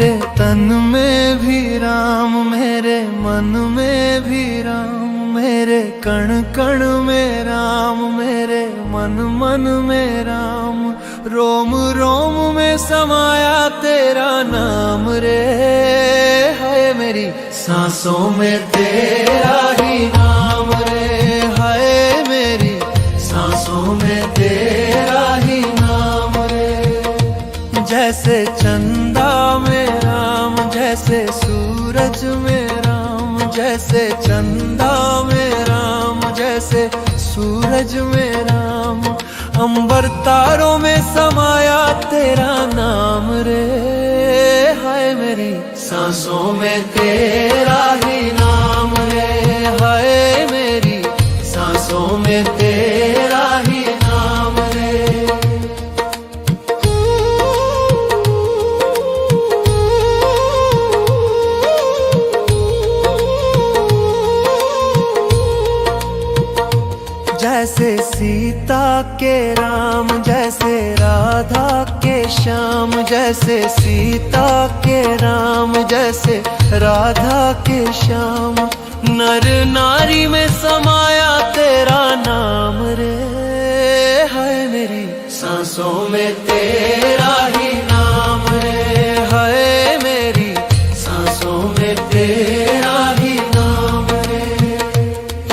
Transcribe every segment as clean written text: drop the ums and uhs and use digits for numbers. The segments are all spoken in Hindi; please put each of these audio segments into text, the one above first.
मेरे तन में भी राम, मेरे मन में भी राम, मेरे कण कण में राम, मेरे मन मन में राम, रोम रोम में समाया तेरा नाम रे। है मेरी सांसों में तेरा ही नाम रे, है मेरी सांसों में तेरा ही नाम रे। जैसे चंदा में राम, जैसे सूरज में राम, जैसे चंदा में राम, जैसे सूरज में राम, अंबर तारों में समाया तेरा नाम रे। हाय मेरी सांसों में तेरा ही नाम रे, हाय मेरी सांसों में तेरा ही नाम रे। जैसे सीता के राम, जैसे राधा के श्याम, जैसे सीता के राम, जैसे राधा के श्याम, नर नारी में समाया तेरा नाम रे। है मेरी सांसों में तेरा ही नाम रे, है मेरी सांसों में तेरा ही नाम रे।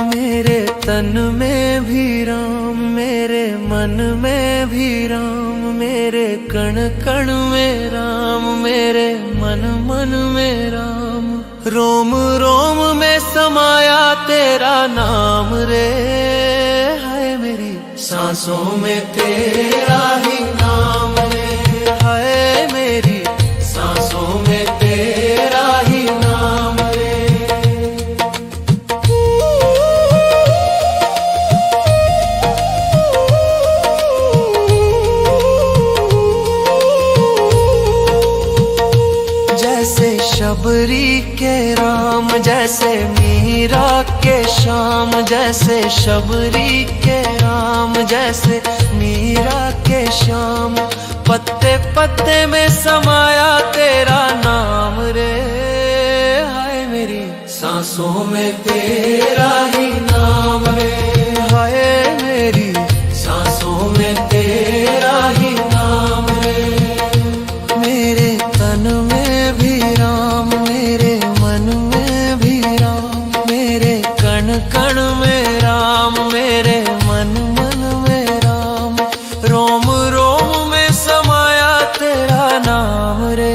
मेरे तन में भी राम, मेरे मन में भी राम, मेरे कण कण में राम, मेरे मन मन में राम, रोम रोम में समाया तेरा नाम रे। है मेरी सांसों में तेरा ही नाम रे, है मेरी सांसों में तेरा ही नाम रे। जैसे शबरी के राम, जैसे मीरा के श्याम, जैसे शबरी के राम, जैसे मीरा के श्याम, पत्ते पत्ते में समाया तेरा नाम रे। हाय मेरी सांसों में तेरा ही नाम रे, हाय मेरी सांसों में तेरा ही नाम रे। मेरे तन में भी राम, मेरे मन में भी राम, मेरे कण कण में राम, मेरे मन मन में राम, रोम रोम में समाया तेरा नाम रे।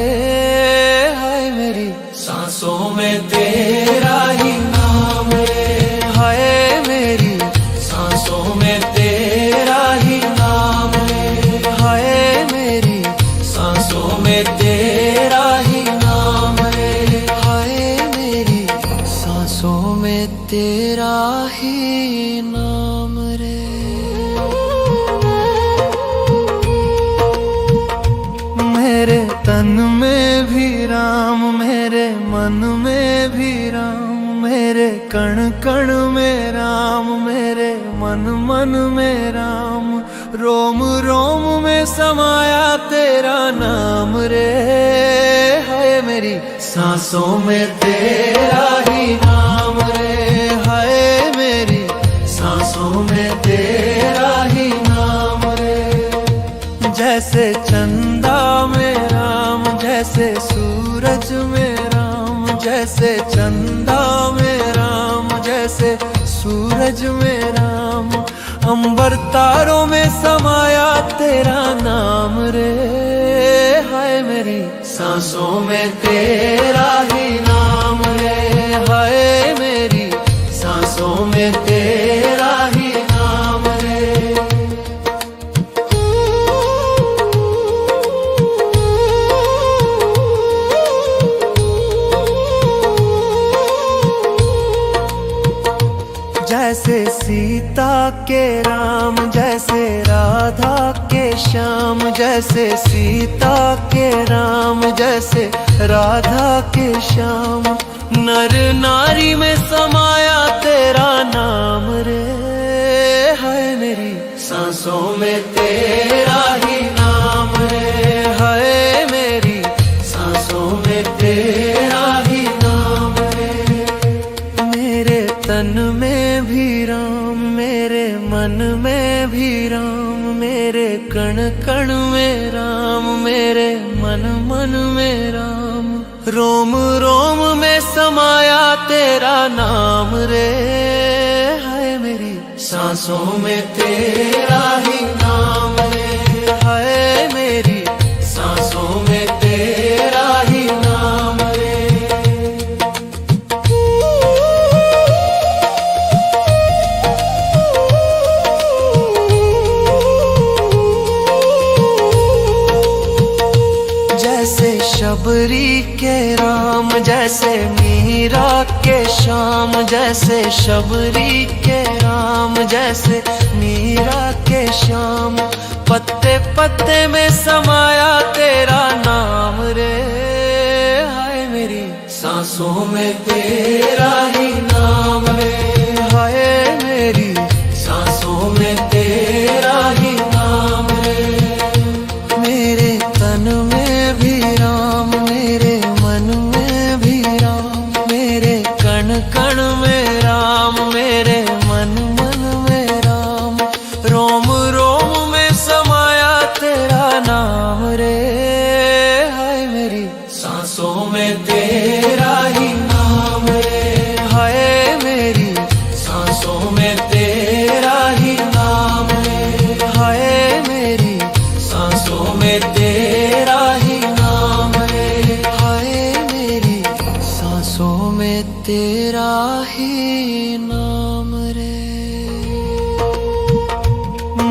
हाय मेरी सांसों में तेरा ही नाम रे, हाय मेरी सांसों में तेरा ही नाम रे, हाय मेरी सांसों में तेरा ही नाम रे, हाय मेरी सांसों में तेरा ही नाम रे। मेरे तन में भी राम, मेरे मन में भी राम, मेरे कण कण में राम, मेरे मन मन में राम, रोम रोम में समाया तेरा नाम रे। है मेरी सांसों में तेरा ही नाम रे, है मेरी सांसों में तेरा ही नाम रे। जैसे चंदा में राम, जैसे सूरज में राम, जैसे चंदा में राम, जैसे सूरज में राम, अंबर तारों में समाया तेरा नाम रे। हाय मेरी सांसों में तेरा ही नाम रे, हाय मेरी सांसों में तेरा ही नाम रे। जैसे सीता के राम, जैसे राधा के श्याम, जैसे सीता के राम, जैसे राधा के श्याम, नर नारी में समाया तेरा नाम रे। है मेरी सांसों में तेरा ही नाम रे, है मेरी सांसों में कण कण में राम, मेरे मन मन में राम। रोम रोम में समाया तेरा नाम रे, हाय मेरी सांसों में तेरा ही नाम रे, हाय मेरी सांसों में तेरा ही नाम रे। जैसे शबरी के राम, जैसे मीरा के श्याम, जैसे शबरी के राम, जैसे मीरा के श्याम। पत्ते पत्ते में समाया तेरा नाम रे, हाय मेरी सांसों में तेरा ही नाम रे, हाय मेरी सांसों में तेरा ही नाम रे। मेरे तन में भी राम, मेरे मन में भी राम, मेरे कण कण में राम, मेरे मन मन में राम। रोम रोम में समाया तेरा नाम रे, हाय मेरी सांसों में तेरा ही नाम रे, हाय मेरी सांसों में तेरा ही नाम रे, हाय मेरी सांसों में तेरा ही नाम रे, हाय मेरी सांसों में तेरा ही नाम रे।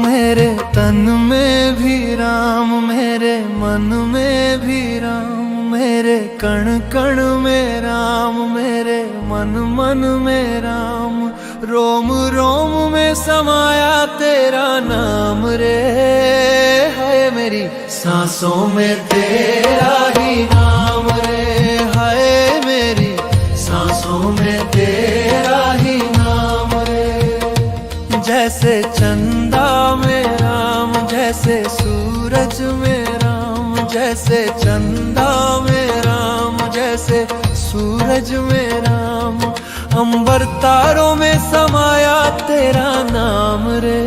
मेरे तन में भी राम, मेरे मन में भी राम, मेरे कण कण में राम, मेरे मन मन में राम। रोम रोम में समाया तेरा नाम रे, हाय मेरी सांसों में तेरा ही नाम रे, हाय मेरी सांसों में तेरा ही नाम रे। जैसे चंदा में राम, जैसे सूरज में राम, जैसे चंदा में राम, जैसे सूरज में राम। अंबर तारों में समाया तेरा नाम रे,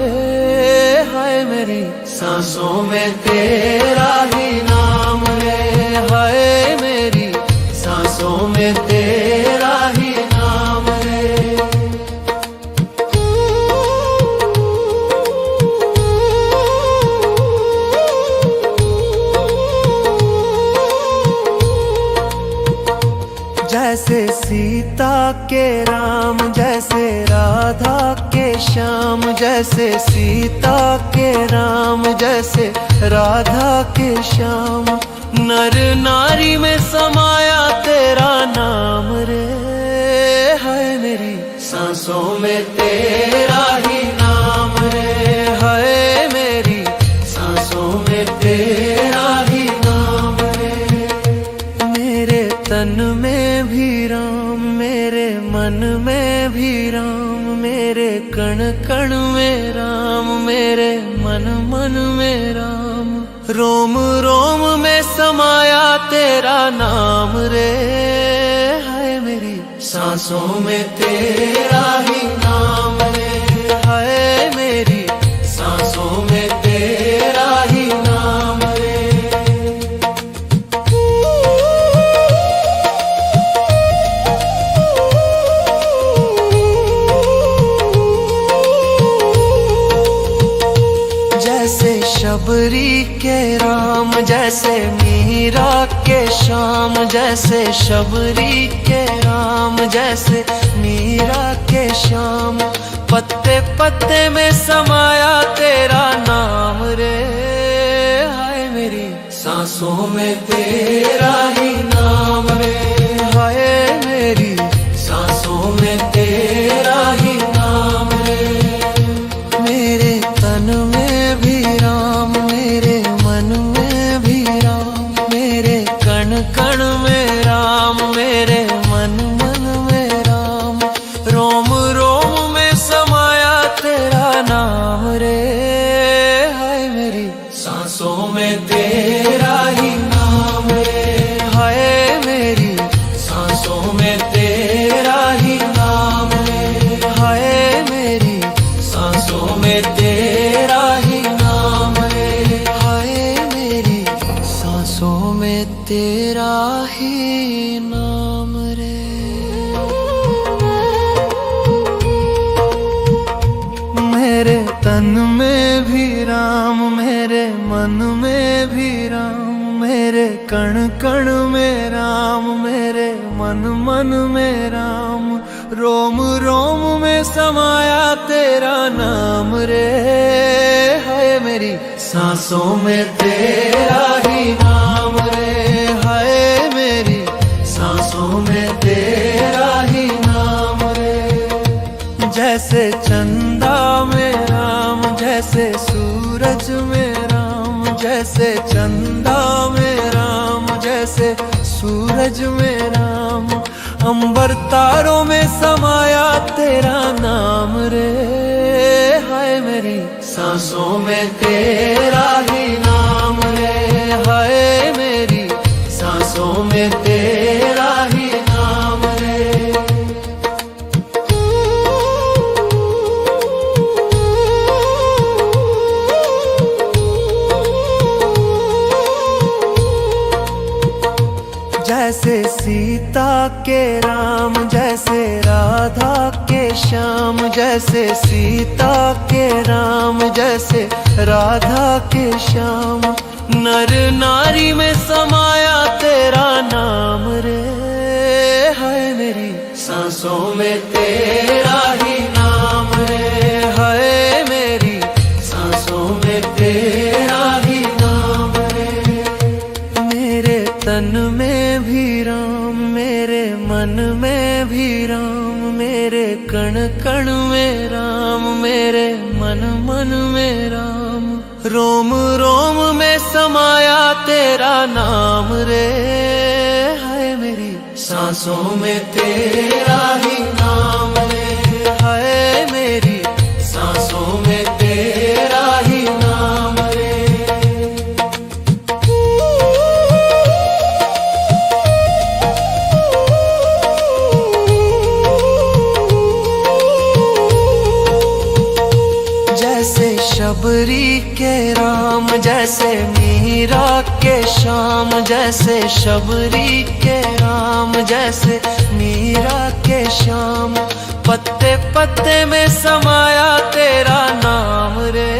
हाय मेरी सांसों में तेरा ही नाम रे, हाय मेरी सांसों में तेरा ही नाम रे। जैसे सीता के राम, जैसे राधा के श्याम, जैसे सीता के राम, जैसे राधा के श्याम। नर नारी में समाया तेरा नाम रे, हाय मेरी सांसों में तेरा ही नाम रे, हाय मेरी सांसों में तेरा ही नाम रे। मेरे तन में भी राम, मेरे मन में भी राम, मेरे कण कण में राम, मेरे मन मन में राम। रोम रोम में समाया तेरा नाम रे, हाय मेरी सांसों में तेरा ही नाम रे, हाय मेरी सांसों में तेरा ही नाम रे। जैसे शबरी के राम, जैसे मीरा के श्याम, जैसे शबरी के राम, जैसे मीरा के श्याम। पत्ते पत्ते में समाया तेरा नाम रे, हाय मेरी सांसों में तेरा ही नाम रे, हाय मेरी सांसों में तेरा ही नाम रे। मेरे तन में भी राम, मेरे मन में भी राम, मेरे कण कण में राम, मेरे मन मन में राम। रोम रोम में समाया तेरा नाम रे, हाय मेरी सांसों में तेरा ही नाम रे, हाय मेरी सांसों में तेरा ही नाम रे, हाय मेरी सांसों में तेरा ही नाम रे। ही नाम रे। मेरे तन में भी राम, मेरे मन में भी राम, मेरे कण कण में राम, मेरे मन मन में राम, रोम रोम में समाया तेरा नाम रे। हाय मेरी सांसों में तेरा ही नाम रे। हाय मेरी सांसों में तेरा ही नाम रे। जैसे चंदा में राम, जैसे सूरज में राम, जैसे चंदा में राम, जैसे सूरज में राम, अंबर तारों में समाया तेरा नाम रे। हाय मेरी सांसों में तेरा ही नाम रे। हाय मेरी सांसों में तेरा ही नाम रे। जैसे सीता के राम, जैसे राधा के श्याम, जैसे सीता के राम, जैसे राधा के श्याम, नर नारी में समाया तेरा नाम रे। हाय मेरी सांसों में तेरा ही नाम रे। हाय मेरी सांसों में तेरा ही नाम रे। मेरे तन में भी राम, मेरे मन में भी राम, मेरे कण कण में राम, मेरे मन मन में राम, रोम रोम में समाया तेरा नाम रे। हाय मेरी सांसों में तेरा ही नाम रे। हाय मेरी सांसों में तेरा ही नाम रे। जैसे शबरी के राम, जैसे मीरा के श्याम, जैसे शबरी के राम, जैसे मीरा के श्याम, पत्ते पत्ते में समाया तेरा नाम रे।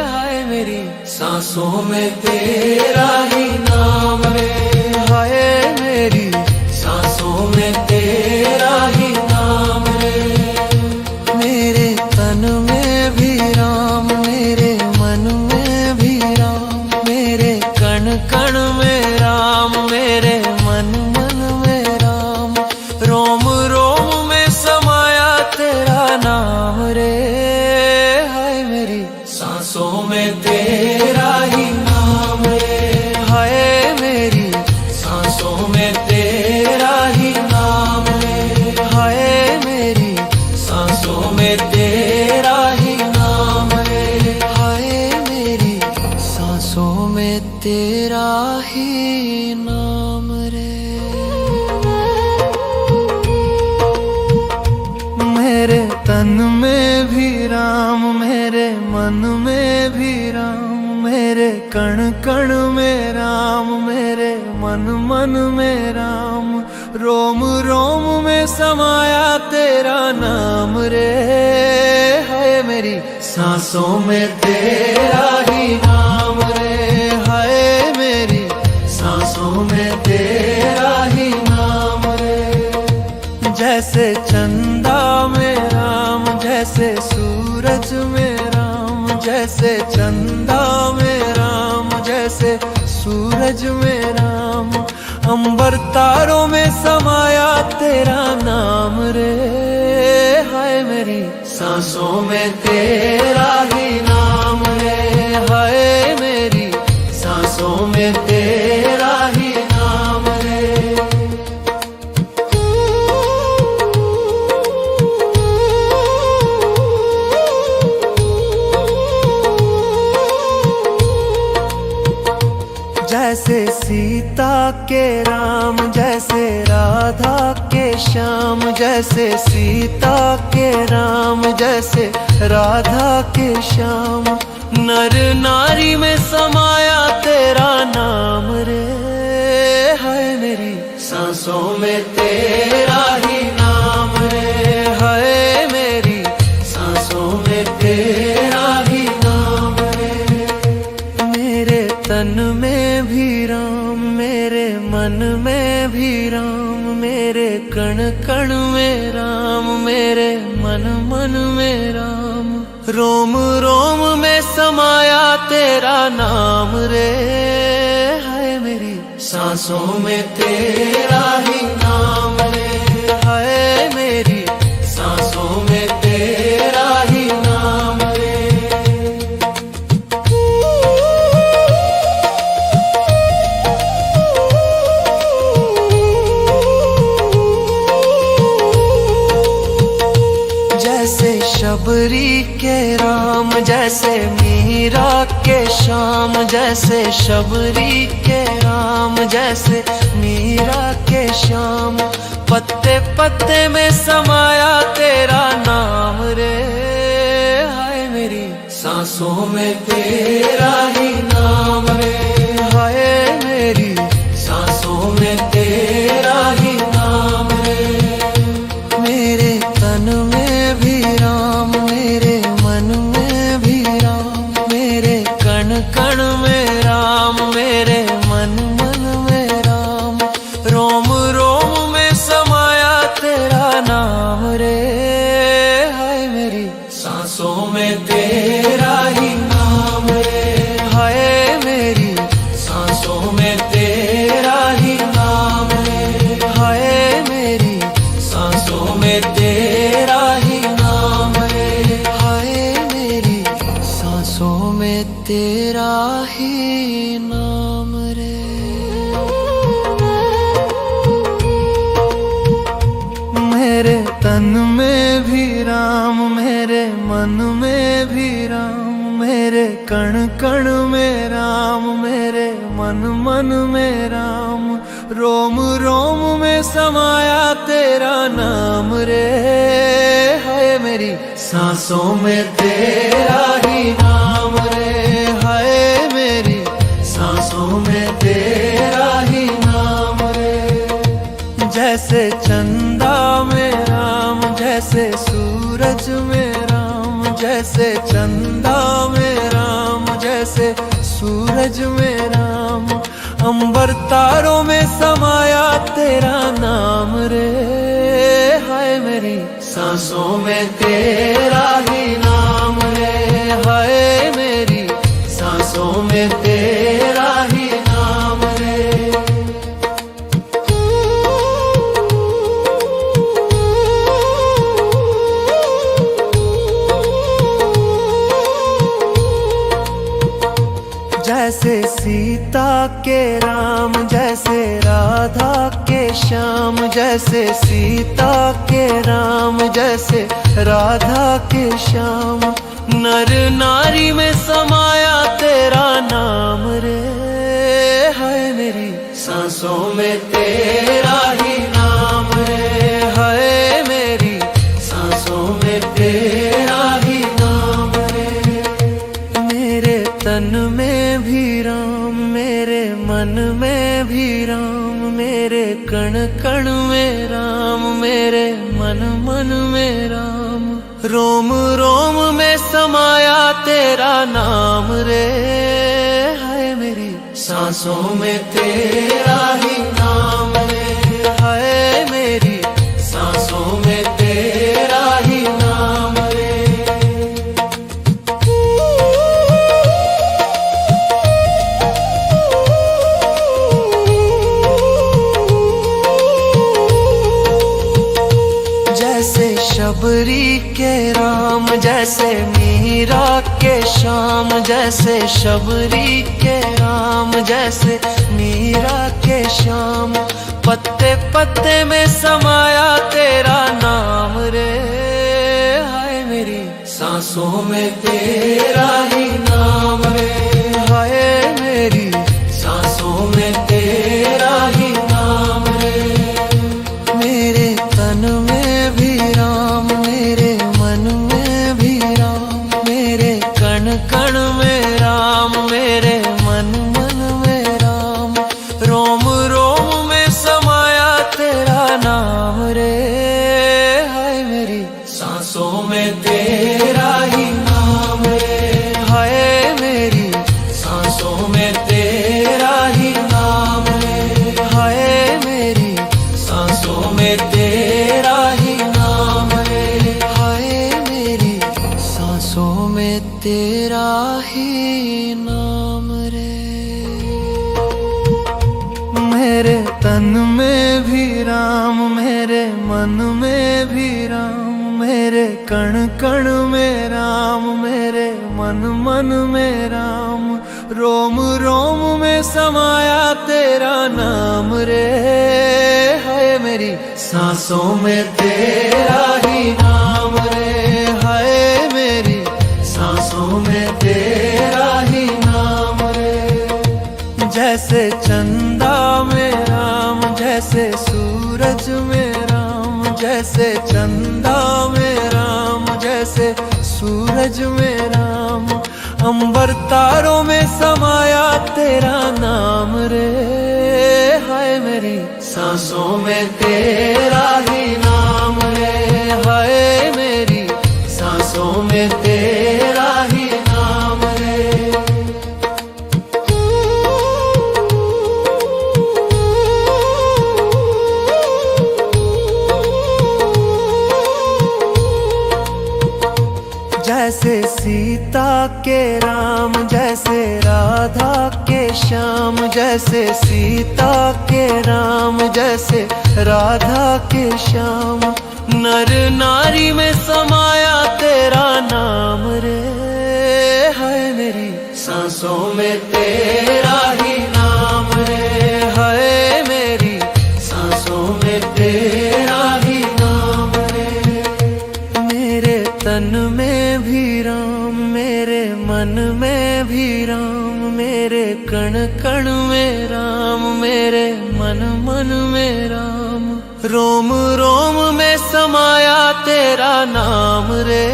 हाय मेरी सांसों में तेरा ही नाम रे। हाय मेरी सांसों में तेरा ही नाम रे। मेरे तन में भी राम, मेरे मन में भी राम, मेरे कण कण में राम, मेरे मन मन में राम, रोम रोम में समाया तेरा नाम रे। हाय मेरी सांसों में तेरा ही नाम रे। हाय मेरी सांसों में तेरा ही नाम रे। हाय मेरी सांसों में तेरा ही नाम रे। हाय मेरी सांसों में तेरा ही नाम रे। मेरे तन में भी राम, मेरे मन में भी राम, मेरे कण कण में राम, मेरे मन मन में राम, रोम रोम में समाया तेरा नाम रे। हाय मेरी सांसों में तेरा ही नाम रे। हाय मेरी सांसों में तेरा ही नाम रे। जैसे चंदा में राम, जैसे सूरज में राम, जैसे चंदा में राम, जैसे सूरज में राम, अंबर तारों में समाया तेरा नाम रे। हाय मेरी सांसों में तेरा ही नाम रे। हाय मेरी सांसों में तेरा ही नाम रे। जैसे सीता के राम, जैसे राधा के श्याम, जैसे सीता के राम, जैसे राधा के श्याम, नर नारी में समाया तेरा नाम रे, हाय मेरी सांसों में तेरा ही नाम रे, हाय मेरी सांसों में तेरा ही नाम रे। मेरे तन में भी राम, मेरे मन में भी राम, मेरे कण कण में राम, मेरे मन मन में राम। रोम रोम में समाया तेरा नाम रे, हाय मेरी सांसों में तेरा ही नाम रे, हाय मेरी सांसों में तेरा ही नाम रे। जैसे शबरी के राम, जैसे मीरा के श्याम, जैसे शबरी के राम, जैसे मीरा के श्याम। पत्ते पत्ते में समाया तेरा नाम रे, हाय मेरी सांसों में तेरा ही नाम रे, हाय मेरी सांसों में तेरा ही नाम रे। मेरे तन में भी राम, मेरे मन में भी राम, मेरे कण कण में राम, मेरे मन मन में राम। रोम रोम में समाया तेरा नाम रे, हाय मेरी सांसों में तेरा ही नाम रे, हाय मेरी सांसों में तेरा ही नाम रे, हाय मेरी सांसों में तेरा ही नाम रे, हाय मेरी सांसों में तेरा ही नाम रे। मेरे तन में भी राम, मेरे मन में भी राम, मेरे कण कण में राम, मेरे मन मन में राम। रोम रोम में समाया तेरा नाम रे, हाय मेरी सांसों में तेरा ही नाम रे, हाय मेरी सांसों में तेरा ही नाम रे। जैसे चंदा में राम, जैसे सूरज में राम, जैसे चंदा में राम, जैसे सूरज में राम। अंबर तारों में समाया तेरा नाम रे, हाय मेरी सांसों में तेरा ही नाम रे, हाय मेरी सांसों में तेरा ही नाम रे। जैसे सीता के राम, जैसे राधा के श्याम, जैसे सीता के राम, जैसे राधा के श्याम। नर नारी में समाया तेरा नाम रे, हाय मेरी सांसों में तेरा ही नाम रे, हाय मेरी सांसों में तेरा ही नाम रे। मेरे तन में भी राम, मेरे मन में भी राम, मेरे कण कण में राम, मेरे मन मन में राम। रोम रोम में समाया तेरा नाम रे, हाय मेरी सांसों में तेरा ही नाम रे, हाय मेरी सांसों में तेरा ही नाम रे। जैसे शबरी के राम, जैसे मीरा के श्याम, जैसे शबरी के राम, जैसे मीरा के श्याम। पत्ते पत्ते में समाया तेरा नाम रे, हाय मेरी सांसों में तेरा ही नाम रे, हाय मेरी सांसों में तेरा ही नाम रे। मेरे तन में भी राम, मेरे मन में भी राम, मेरे कण कण में कण कण में राम, मेरे मन मन में राम, रोम रोम में समाया तेरा नाम रे। हाय मेरी सांसों में तेरा ही नाम रे, हाय मेरी सांसों में तेरा ही नाम रे। जैसे चंदा में राम, जैसे सूरज में राम, जैसे चंदा में राम, जैसे सूरज में राम, अंबर तारों में समाया तेरा नाम रे। हाय मेरी सांसों में तेरा ही नाम रे, हाय मेरी सांसों में तेरा ही नाम रे। जैसे सीता के राम, जैसे राधा के श्याम, जैसे सीता के राम, जैसे राधा के श्याम, नर नारी में समाया तेरा नाम रे। हाय मेरी सांसों में तेरा ही नाम रे, हाय मेरी सांसों में तेरा ही नाम रे। मेरे तन में भी राम, मेरे मन में भी राम, मेरे कण कण में राम, मेरे मन मन में राम, रोम रोम में समाया तेरा नाम रे।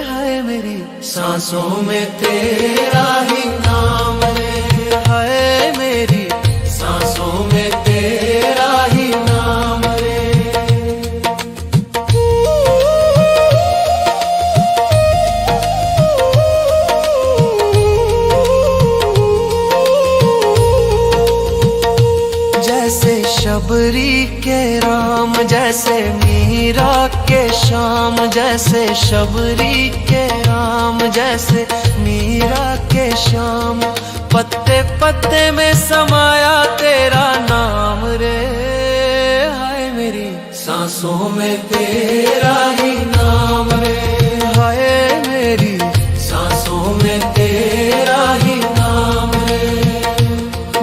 हाय मेरी सांसों में तेरा ही नाम रे, हाय मेरी सांसों में तेरा ही नाम रे। जैसे शबरी के राम, जैसे मीरा के श्याम, जैसे शबरी के राम, जैसे मीरा के श्याम, पत्ते पत्ते में समाया तेरा नाम रे। हाय मेरी सांसों में तेरा ही नाम रे, हाय मेरी सांसों में तेरा ही नाम रे।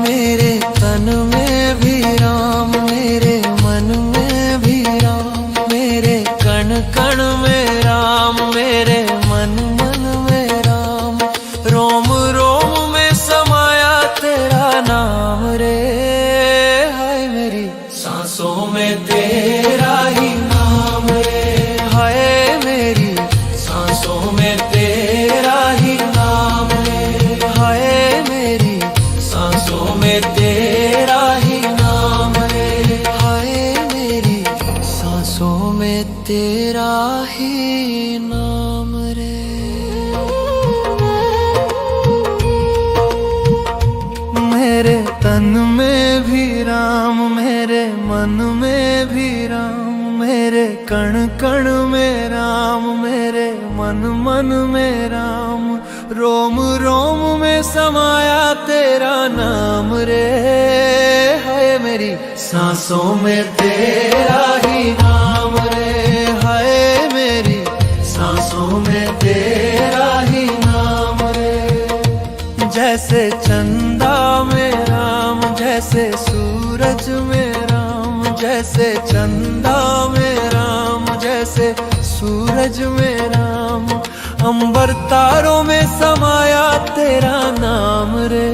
मेरे तन में भी राम, मेरे मन में भी राम, मेरे कण कण में राम, मेरे मन मन में राम, रोम रोम में समाया तेरा नाम रे। हाय मेरी सांसों में तेरा ही नाम रे, हाय मेरी सांसों में तेरा ही नाम रे, हाय मेरी सांसों में तेरा ही नाम रे, हाय मेरी सांसों में तेरा ही नाम रे। मेरे तन में भी राम, मेरे मन में भी राम, मेरे कण कण में राम, मेरे मन मन में राम, रोम रोम में समाया तेरा नाम रे। हाय मेरी सांसों में तेरा ही नाम रे, हाय मेरी सांसों में तेरा ही नाम रे। जैसे चंदा में राम, जैसे सूरज में राम, जैसे चंदा में राम, जैसे सूरज में राम, अंबर तारों में समाया तेरा नाम रे।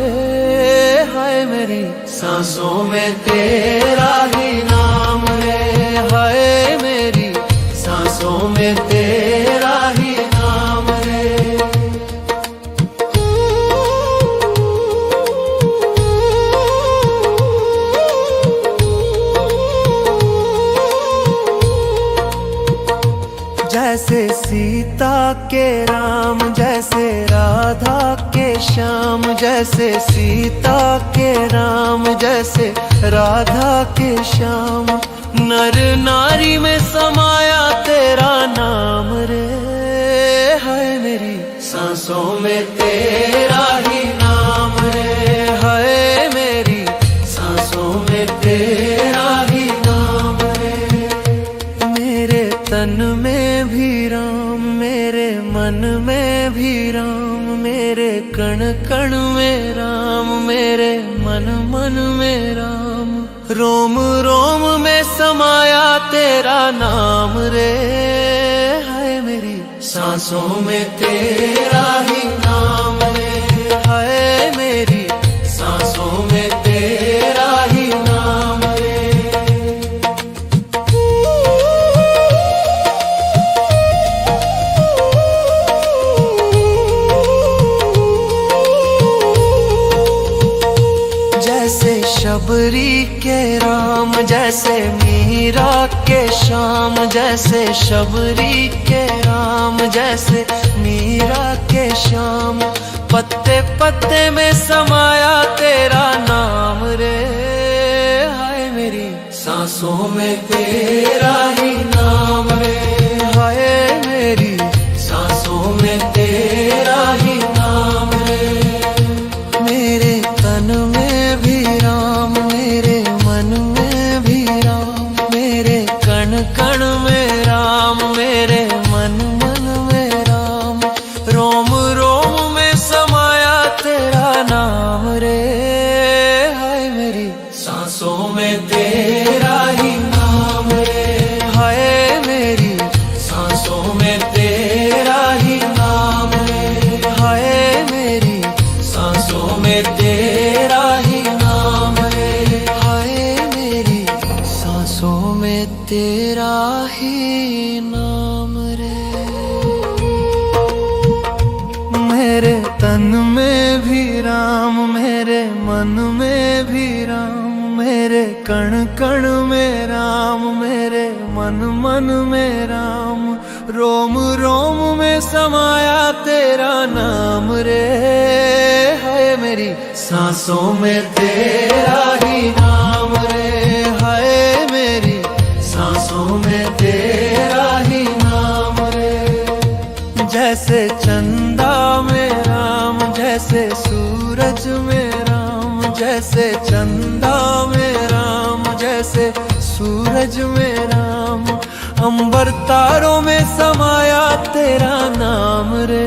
हाय मेरी सांसों में तेरा ही नाम रे, हाय मेरी सांसों में तेरा ही नाम रे। जैसे सीता के राम, जैसे राधा के श्याम, जैसे सीता के राम, जैसे राधा के श्याम, नर नारी में समाया तेरा नाम रे। हाय मेरी सांसों में तेरा ही नाम रे, हाय मेरी सांसों में तेरा ही नाम रे। मेरे तन में भी कण कण में राम, मेरे मन मन में राम, रोम रोम में समाया तेरा नाम रे। हाय मेरी सांसों में तेरा ही नाम रे, हाय मेरी सांसों में तेरा ही नाम रे। जैसे शबरी के राम, जैसे मीरा के श्याम, जैसे शबरी के राम, जैसे मीरा के श्याम, पत्ते पत्ते में समाया तेरा नाम रे। हाय मेरी सांसों में तेरा ही नाम रे, हाय मेरी सांसों में तेरा ही नाम रे। मेरे तन में भी राम, मेरे मन में भी राम, मेरे कण कण में राम, मेरे मन मन में राम, रोम रोम में समाया तेरा नाम रे। हाय मेरी सांसों में तेरा ही नाम रे, हाय मेरी सांसों में तेरा ही नाम रे, हाय मेरी सांसों में तेरा ही नाम रे, हाय मेरी सांसों में तेरा ही नाम रे। मेरे तन में भी राम, मेरे मन में भी राम, मेरे कण कण में राम, मेरे मन मन में राम, रोम रोम में समाया तेरा नाम रे। हाय मेरी सांसों में तेरा ही नाम रे, हाय मेरी सांसों में तेरा ही नाम रे। जैसे चंदा में राम, जैसे सूरज में राम, जैसे चंदा में राम, जैसे सूरज में राम, अंबर तारों में समाया तेरा नाम रे।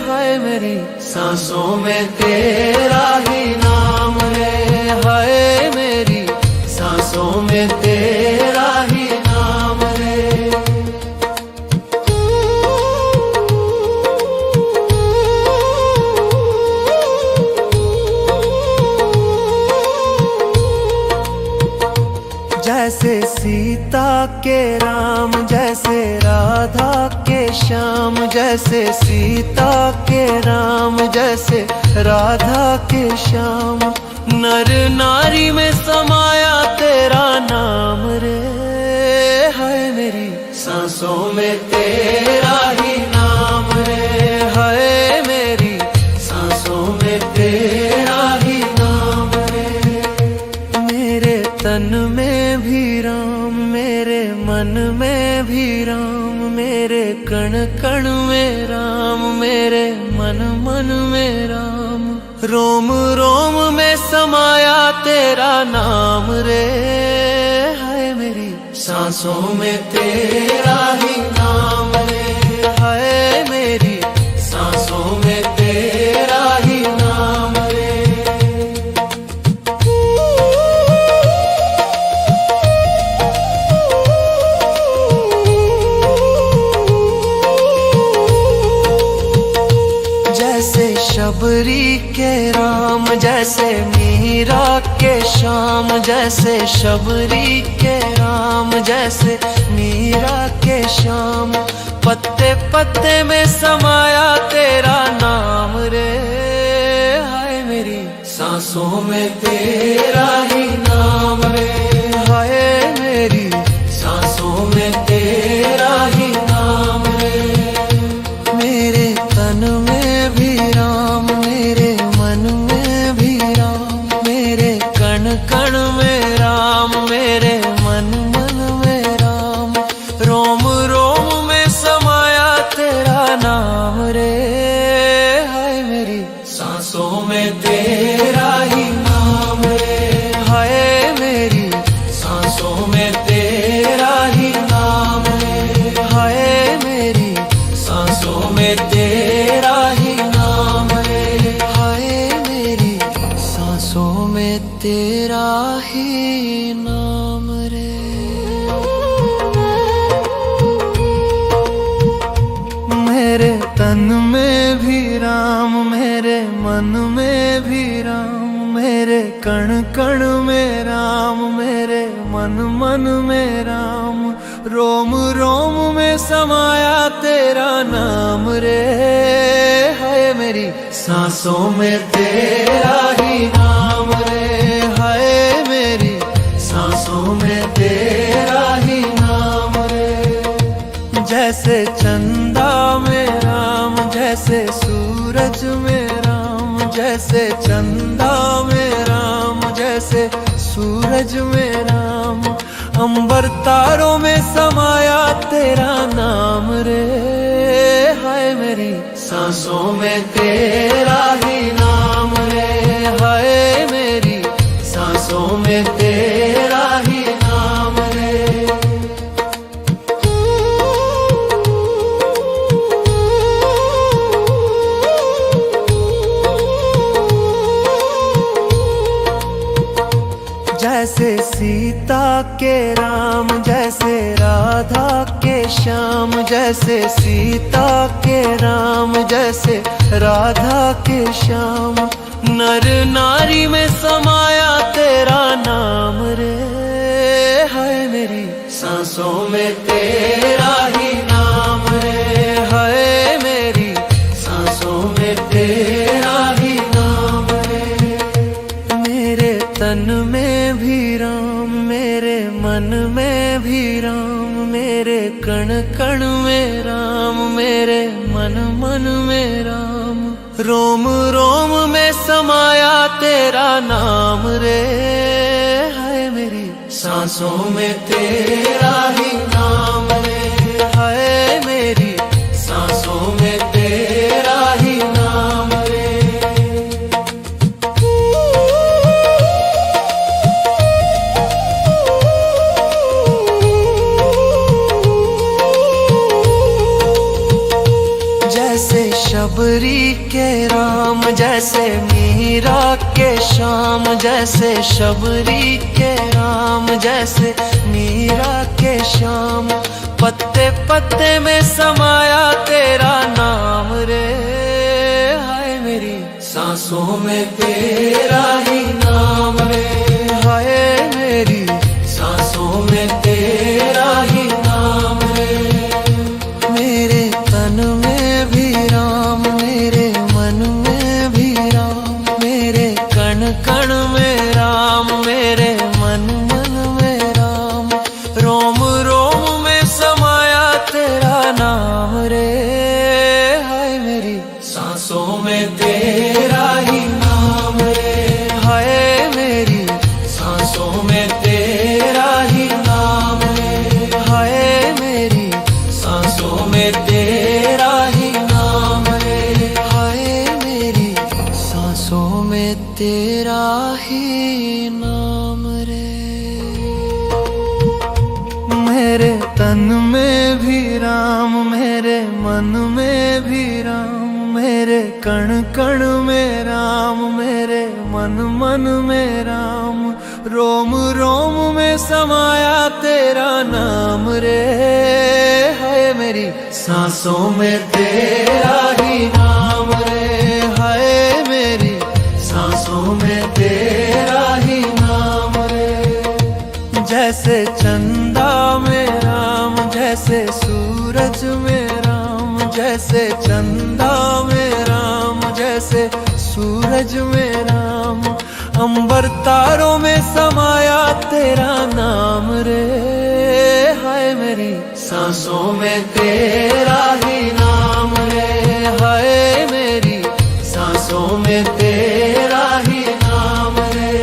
हाय मेरी सांसों में तेरा ही नाम रे, हाय मेरी सांसों में तेरा ही नाम रे। जैसे सीता के राम, जैसे राधा के श्याम, जैसे सीता के राम, जैसे राधा के श्याम, नर नारी में समाया तेरा नाम रे। हाय मेरी सांसों में तेरा ही नाम रे, हाय मेरी सांसों में तेरा ही नाम रे। मेरे तन में भी राम, मेरे मन में भी राम, मेरे कण कण में राम, मेरे मन मन में राम, रोम रोम में समाया तेरा नाम रे। हाय मेरी सांसों में तेरा ही नाम रे, हाय मेरी सांसों में तेरा ही नाम रे। जैसे शबरी के राम, जैसे मीरा के श्याम, जैसे शबरी के राम, जैसे मीरा के श्याम, पत्ते पत्ते में समाया तेरा नाम रे। हाय मेरी सांसों में तेरा ही नाम रे, हाय मेरी सांसों में तेरा ही नाम रे। मेरे तन में भी राम, मेरे मन में भी राम, मेरे कण कण में राम, मेरे मन मन में राम, रोम रोम में समाया तेरा नाम रे। हाय मेरी सांसों में तेरा ही नाम रे, हाय मेरी नाम रे। मेरे तन में भी राम, मेरे मन में भी राम, मेरे कण कण में राम, मेरे मन मन में राम, रोम रोम में समाया तेरा नाम रे। है मेरी सांसों में तेरा ही नाम रे। है मेरी सांसों में तेरा ही नाम रे। जैसे चंदा में राम, जैसे सूरज में राम, जैसे चंदा में राम, जैसे सूरज में राम, अंबर तारों में समाया तेरा नाम रे। हाय मेरी सांसों में तेरा ही नाम रे। हाय मेरी सांसों में तेरा ही नाम रे। जैसे सीता के राम, जैसे राधा के श्याम, जैसे सीता के राम, जैसे राधा के श्याम, नर नारी में समाया तेरा नाम रे। है मेरी सांसों में तेरा ही नाम रे। है मेरी सांसों में तेरा ही नाम रे। मेरे तन में भी राम, मेरे मन में भी राम, मेरे कण कण में राम, मेरे मन मन में राम, रोम रोम में समाया तेरा नाम रे। है मेरी सांसों में तेरा ही नाम रे। है मेरी सांसों में तेरा ही नाम रे। जैसे शबरी के राम, जैसे मीरा के श्याम, जैसे शबरी के राम, जैसे मीरा के श्याम, पत्ते पत्ते में समाया तेरा नाम रे। हाय मेरी सांसों में तेरा ही नाम रे। हाय मेरी सांसों में तेरा ही नाम रे। मेरे तन में भी राम, मेरे मन में भी राम, मेरे कण कण में राम, मेरे मन मन में राम, रोम रोम में समाया तेरा नाम रे। हाय मेरी सांसों में तेरा ही नाम रे। हाय मेरी सांसों में तेरा ही नाम रे। हाय मेरी सांसों में तेरा ही नाम रे। हाय मेरी सांसों में तेरा ही नाम रे। मेरे तन में भी राम, मेरे मन में भी राम, मेरे कण कण में राम, मेरे मन मन में राम, रोम रोम में समाया तेरा नाम रे। है मेरी सांसों में तेरा ही नाम रे। है मेरी सांसों में तेरा ही नाम रे। जैसे चंदा में राम, जैसे सूरज में राम, जैसे चंदा में राम, जैसे सूरज में राम, अंबर तारों में समाया तेरा नाम रे। हाय मेरी सांसों में तेरा ही नाम रे। हाय मेरी सांसों में तेरा ही नाम रे।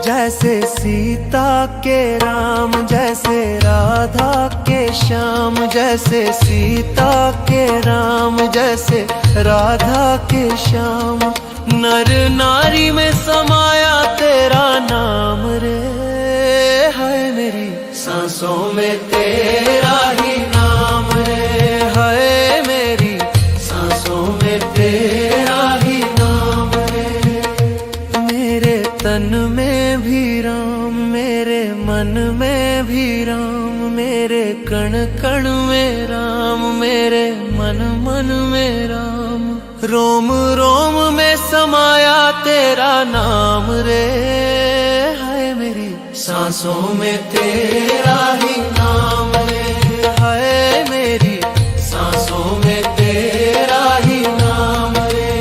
जैसे सीता के राम, जैसे राधा के श्याम, जैसे सीता के राम, जैसे राधा के श्याम, नर नारी में समाया तेरा नाम रे। है मेरी सांसों में तेरा ही नाम रे, हाय मेरी सांसों में तेरा ही नाम रे। मेरे तन में भी राम, मेरे मन में भी राम, मेरे कण कण में राम, मेरे मन मन में राम। रोम रोम में समाया तेरा नाम रे, हाय मेरी सांसों में तेरा ही नाम रे, हाय मेरी सांसों में तेरा ही नाम रे।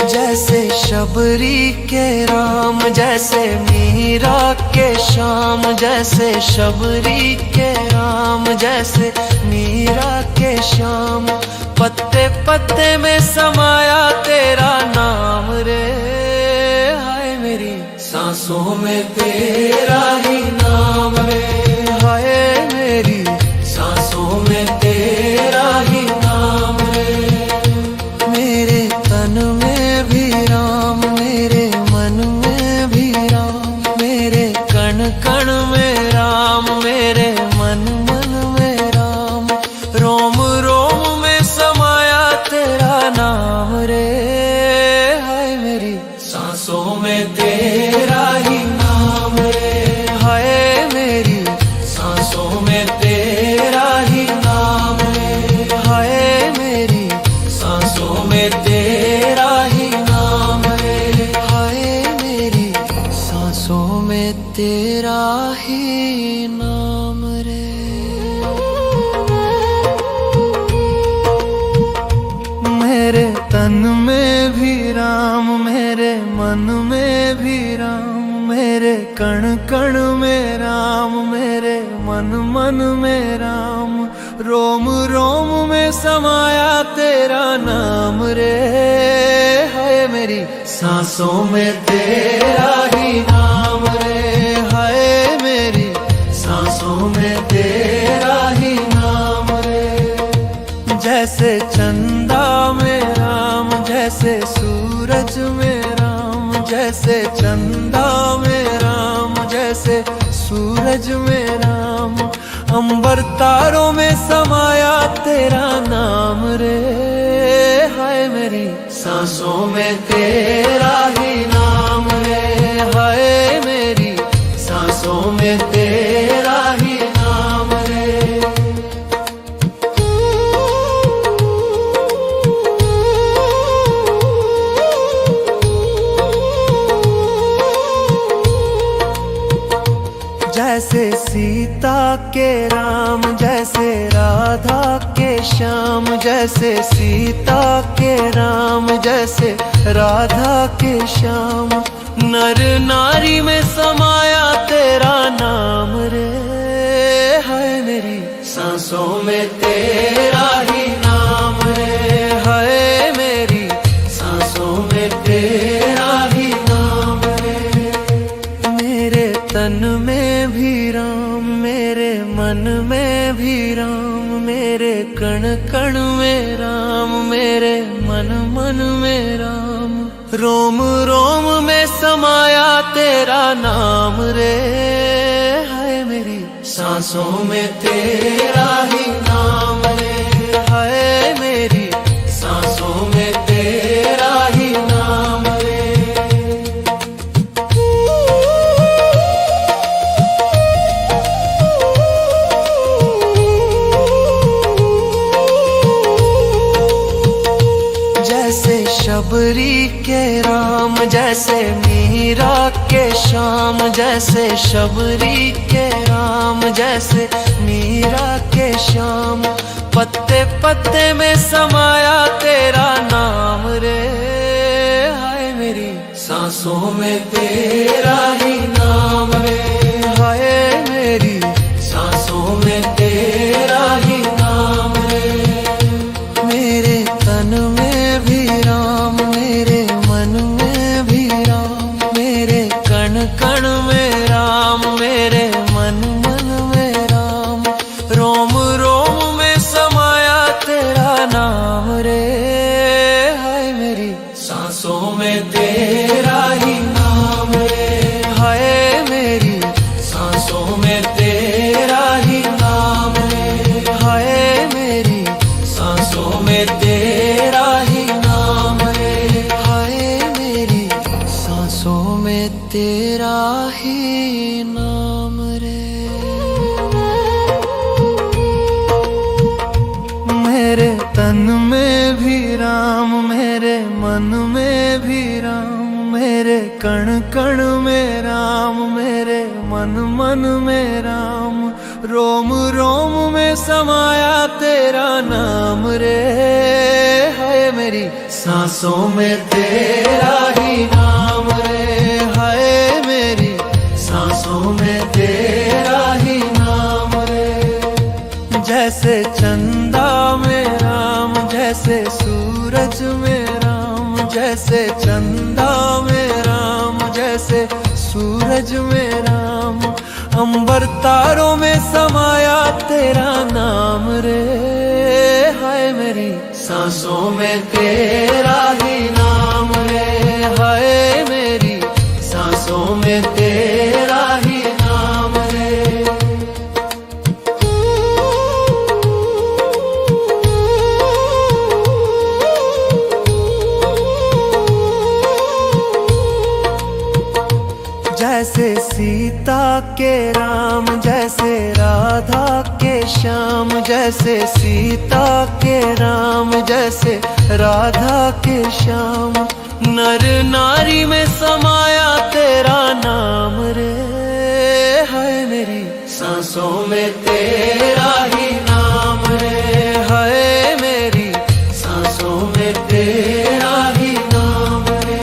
जैसे शबरी के राम, जैसे मीरा के श्याम, जैसे शबरी के राम, जैसे मीरा के श्याम। पत्ते पत्ते में समाया तेरा नाम रे, हाय मेरी सांसों में तेरा ही नाम रे, हाय मेरी सांसों में तेरा ही नाम रे। मेरे तन में भी राम, मेरे मन में भी राम, मेरे कण कण में राम, मेरे मन मन में राम। रोम रोम में समाया तेरा नाम रे, हाय मेरी सांसों में तेरा ही नाम रे, हाय मेरी सांसों में तेरा ही नाम रे, हाय मेरी सांसों में तेरा ही नाम रे, हाय मेरी सांसों में तेरा ही नाम रे। मेरे तन में भी राम, मेरे मन में भी राम, मेरे कण कण में राम, मेरे मन मन में राम। रोम रोम में समाया तेरा नाम रे, हाय मेरी सांसों में तेरा ही नाम रे, हाय मेरी सांसों में तेरा ही नाम रे। जैसे चंदा में राम, जैसे सूरज में राम, जैसे चंदा में राम, जैसे सूरज में राम। अंबर तारों में समाया तेरा नाम रे, हाय मेरी सांसों में तेरा ही नाम रे, हाय मेरी सांसों में तेरा ही नाम रे। जैसे सीता के राम, जैसे राधा के श्याम, जैसे सीता के राम, जैसे राधा के श्याम। नर नारी में समाया तेरा नाम रे, हाय मेरी सांसों में तेरा ही नाम रे, हाय मेरी सांसों में तेरा ही नाम रे। मेरे तन में भी राम, मेरे मन में भी राम, मेरे कण कण में राम, मेरे मन मन में राम। रोम रोम में समाया तेरा नाम रे, हाय मेरी सांसों में तेरा ही नाम रे, हाय मेरी सांसों में तेरा ही नाम रे। जैसे शबरी के राम, जैसे मीरा के श्याम, जैसे शबरी के राम, जैसे मीरा के श्याम। पत्ते पत्ते में समाया तेरा नाम रे, हाय मेरी सांसों में तेरा ही नाम रे, हाय मेरी सांसों में तेरा ही नाम रे। मेरे तन में भी राम, मेरे मन में भी राम, मेरे कण कण में राम, मेरे मन मन में राम। रोम रोम में समाया राम, मेरे मन में भी राम, मेरे कण कण में राम, मेरे मन मन में राम, रोम रोम में समाया तेरा नाम रे। है मेरी सांसों में तेरा ही नाम रे, है मेरी सांसों में तेरा ही नाम रे। जैसे चंदा में राम, जैसे सूरज में राम, जैसे चंदा में राम, जैसे सूरज में राम, अंबर तारों में समाया तेरा नाम रे। हाय मेरी सांसों में तेरा ही नाम रे, हाय मेरी सांसों में तेरा ही नाम रे। जैसे सीता के राम, जैसे राधा के श्याम, जैसे सीता के राम, जैसे राधा के श्याम, नर नारी में समाया तेरा नाम रे। है मेरी सांसों में तेरा ही नाम रे, है मेरी सांसों में तेरा ही नाम रे।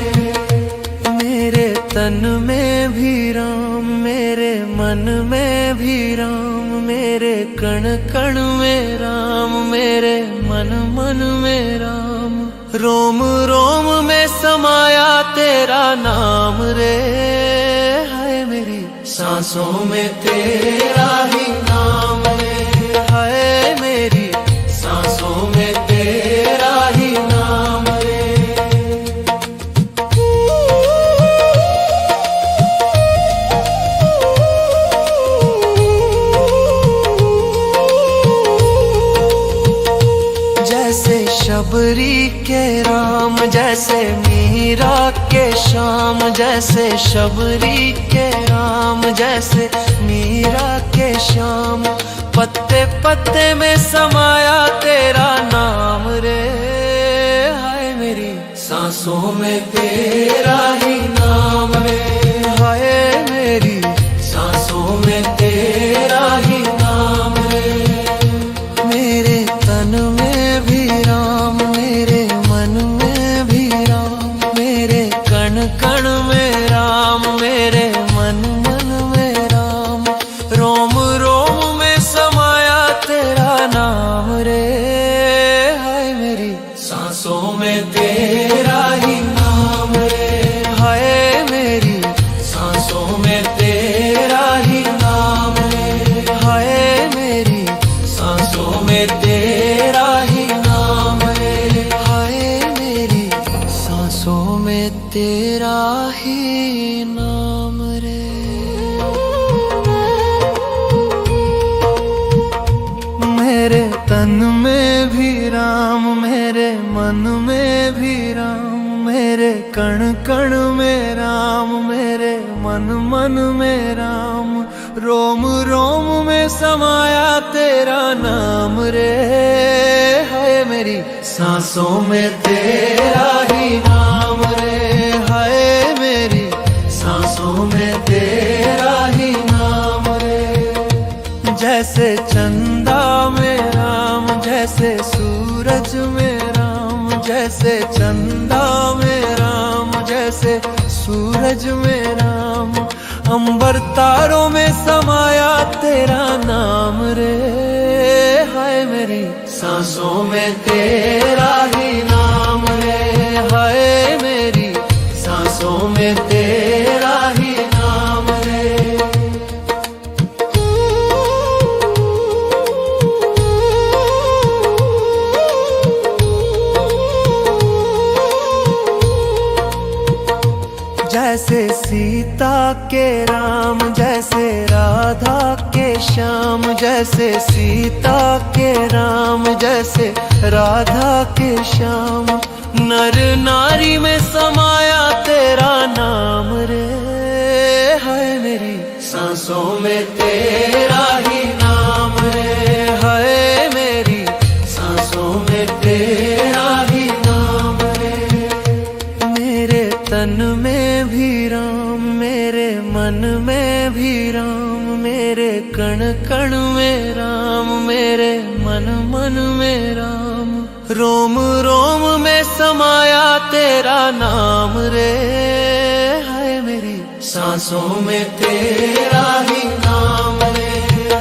मेरे तन में भी राम, मेरे मन में भी राम, मेरे कण कण में राम, मेरे मन मन में राम, रोम रोम में समाया तेरा नाम रे। है मेरी सांसों में तेरा ही नाम रे, है मेरी सांसों में तेरा ही नाम रे। जैसे शबरी के राम, जैसे मीरा के श्याम, जैसे शबरी के राम, जैसे मीरा के श्याम, पत्ते पत्ते में समाया तेरा नाम रे। हाय मेरी सांसों में तेरा ही नाम रे, हाय मेरी सांसों में तेरा ही नाम रे। मेरे तन में भी राम, मेरे मन में भी राम, मेरे कण कण में राम, मेरे मन मन में राम, रोम रोम में समाया तेरा नाम रे। हाय मेरी सांसों में तेरा ही नाम रे, हाय मेरी सांसों में तेरा ही नाम रे, हाय मेरी सांसों में तेरा ही नाम रे, हाय मेरी सांसों में तेरा ही नाम रे। मेरे तन में भी राम, मेरे मन में भी राम, मेरे कण कण में राम, मेरे मन मन में राम, रोम रोम में समाया तेरा नाम रे। है मेरी सांसों में तेरा ही नाम रे, है मेरी सांसों में तेरा ही नाम रे। जैसे चंदा में राम, जैसे सूरज में राम, जैसे चंदा में राम, जैसे सूरज में राम, अंबर तारों में समाया तेरा नाम रे। हाय मेरी सांसों में तेरा ही नाम रे, हाय मेरी सांसों में तेरा ही नाम रे। जैसे सीता के राम, जैसे राधा के श्याम, जैसे सीता के राम, जैसे राधा के श्याम, नर नारी में समाया तेरा नाम रे। है मेरी सांसों में तेरा ही नाम रे, है मेरी सांसों में तेरा ही नाम तन में भी राम, मेरे मन में भी राम, मेरे कण कण में राम, मेरे मन मन में राम। रोम रोम में समाया तेरा नाम रे, हाय मेरी सांसों में तेरा ही नाम रे,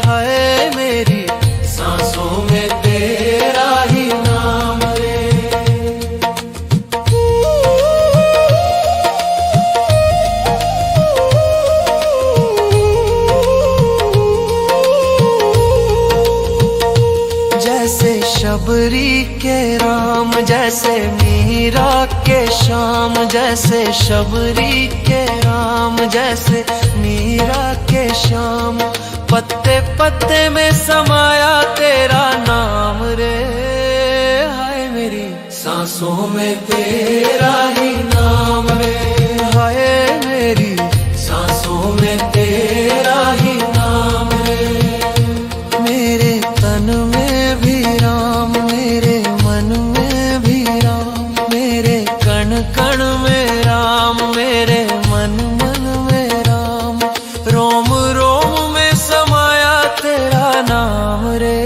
हाय मेरी सांसों में तेरा ही नाम रे। जैसे शबरी के राम, जैसे मीरा के श्याम, जैसे शबरी के राम, जैसे मीरा के श्याम। पत्ते पत्ते में समाया तेरा नाम रे, हाय मेरी सांसों में तेरा ही नाम रे, हाय मेरी सांसों में तेरा ही नाम रे। मेरे तन में भी राम, मेरे मन में भी राम, मेरे कण कण में राम, मेरे मन मन में राम। रोम रोम में समाया तेरा नाम रे,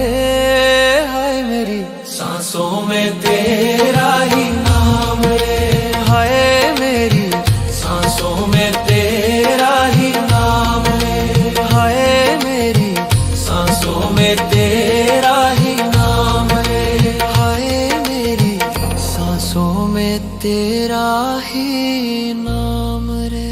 हाय मेरी सांसों में तेरा ही नाम रे, हाय मेरी सांसों में तेरा ही नाम रे, हाय मेरी सांसों में तेरा ही नाम रे, हाय मेरी सांसों में तेरा ही नाम रे।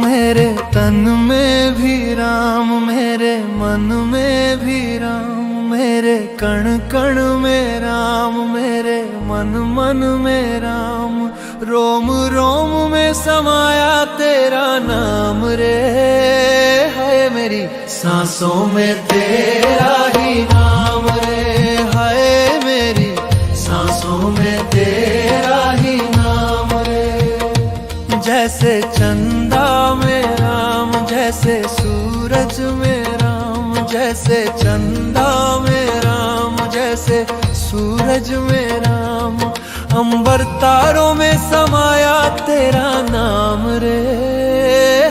मेरे तन में भी राम, मेरे मन में भी राम, मेरे कण कण में राम, मेरे मन मन में राम। रोम रोम में समाया तेरा नाम रे, हाय मेरी सांसों में तेरा ही नाम रे, हाय मेरी सांसों में तेरा ही नाम रे। जैसे चंदा में राम, जैसे सूरज में राम, जैसे चंदा में राम, जैसे सूरज में राम। अंबर तारों में समाया तेरा नाम रे,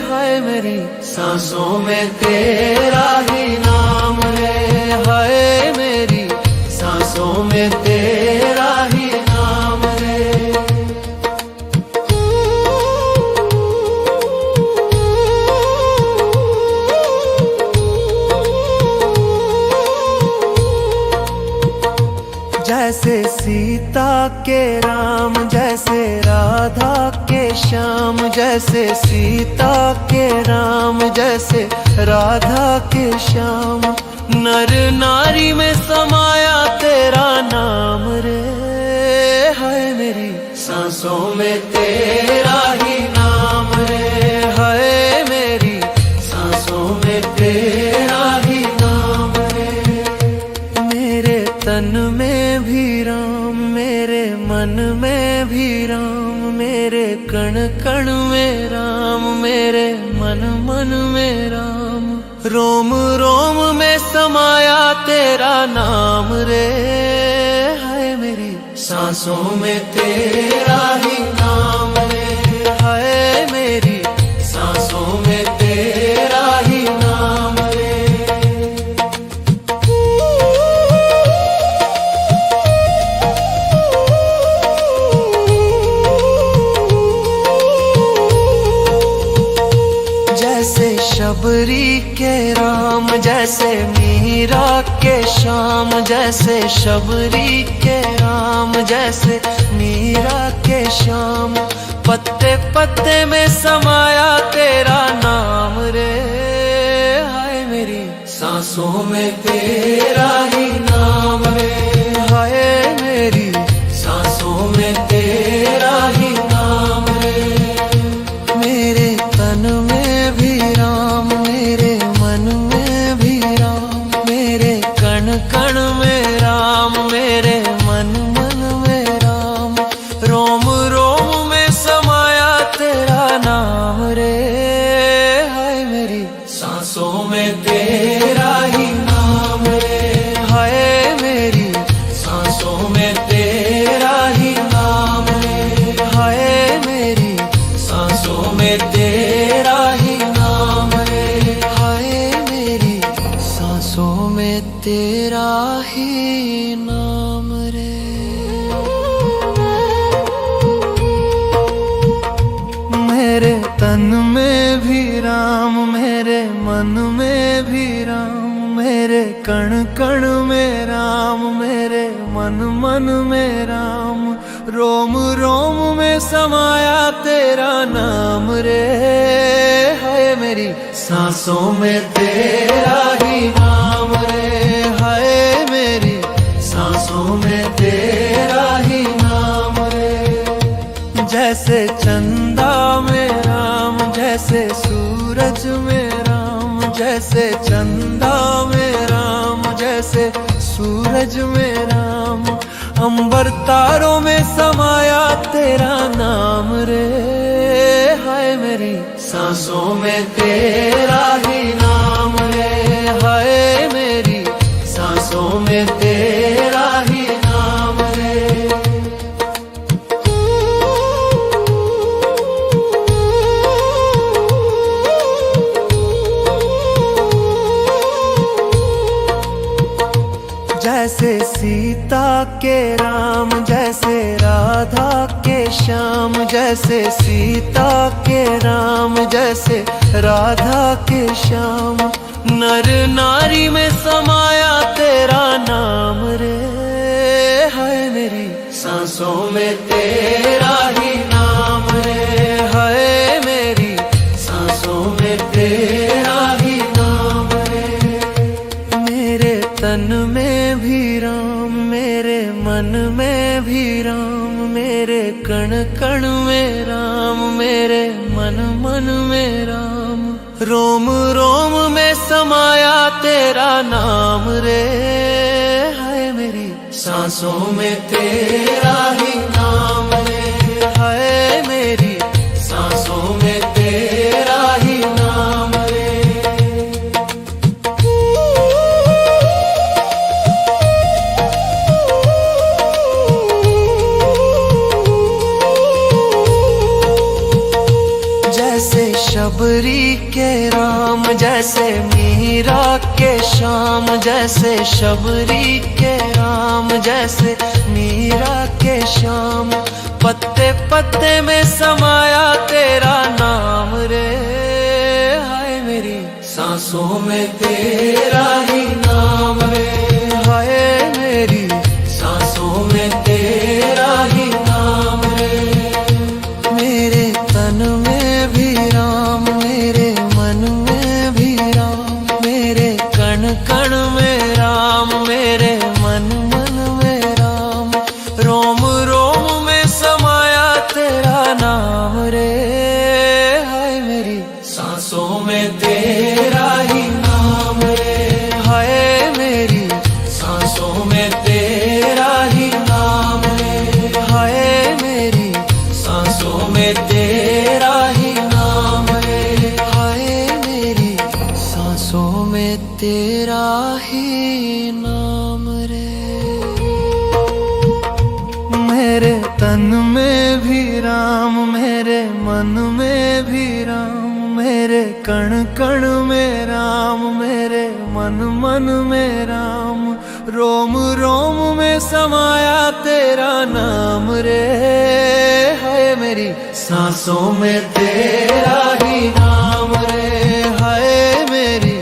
हाय मेरी सांसों में तेरा ही नाम रे, हाय मेरी सांसों में तेरा ही नाम रे। जैसे सीता के राम, जैसे राधा के श्याम, जैसे सीता के राम, जैसे राधा के श्याम। नर नारी में समाया तेरा नाम रे, हाय मेरी सांसों में तेरा ही नाम रे, हाय मेरी सांसों में तेरा ही नाम रे। मेरे तन में भी राम, मेरे मन में भी राम, मेरे कण कण में राम, मेरे मन मन में राम। रोम रोम में समाया तेरा नाम रे, हाय मेरी सांसों में तेरा ही नाम रे, हाय मेरी सांसों में तेरा ही नाम रे। जैसे शबरी के राम, जैसे मीरा के श्याम, जैसे शबरी के राम, जैसे मीरा के श्याम। पत्ते पत्ते में समाया तेरा नाम रे, हाय मेरी सांसों में तेरा ही नाम रे, हाय मेरी सांसों में तेरा ही नाम रे। मेरे तन में भी राम, मेरे मन में भी राम, मेरे कण कण में राम, मेरे मन मन में राम। रोम रोम में समाया तेरा नाम रे, हाय मेरी सांसों में तेरा ही नाम रे, हाय मेरी सांसों में तेरा ही नाम रे। तन में भी राम, मेरे मन में भी राम, मेरे कण कण में राम, मेरे मन मन में राम, रोम रोम में समाया तेरा नाम रे। है मेरी सांसों में तेरा ही नाम रे, है मेरी सांसों में तेरा ही नाम रे। जैसे चंदा में राम, जैसे सूरज में राम, जैसे चंदा में राम, जैसे सूरज में राम, अंबर तारों में समाया तेरा नाम रे। हाय मेरी सांसों में तेरा ही नाम रे, हाय मेरी सांसों में तेरा ही नाम रे। जैसे सीता के राम, जैसे राधा के श्याम, जैसे सीता के राम, जैसे राधा के श्याम, नर नारी में समाया तेरा नाम रे। है मेरी सांसों में तेरा ही नाम रे, है मेरी सांसों में तेरा ही नाम रे। मेरे तन में भी राम, मेरे मन में भी राम, मेरे कण कण में राम, मेरे मन मन में राम, रोम रोम में समाया तेरा नाम रे। है मेरी सांसों में तेरा ही नाम रे, है मेरी सांसों में तेरा ही नाम रे। जैसे शबरी के राम, जैसे मीरा के श्याम, जैसे शबरी के राम, जैसे मीरा के श्याम, पत्ते पत्ते में समाया तेरा नाम रे। हाय मेरी सांसों में तेरा ही नाम रे, हाय मेरी सांसों में तेरा ही नाम रे। मेरे तन में भी राम, मेरे मन में भी राम, मेरे कण कण में राम, मेरे मन मन में राम, रोम रोम में समाया तेरा नाम रे। हाय मेरी सांसों में तेरा ही नाम रे, हाय मेरी सांसों में तेरा ही नाम रे, हाय मेरी सांसों में तेरा ही नाम रे, हाय मेरी सांसों में तेरा ही नाम रे। मेरे तन में भी राम, मेरे मन में भी राम, मेरे कण कण में राम, मेरे मन मन में राम, रोम रोम में समाया तेरा नाम रे। है मेरी सांसों में तेरा ही नाम रे, है मेरी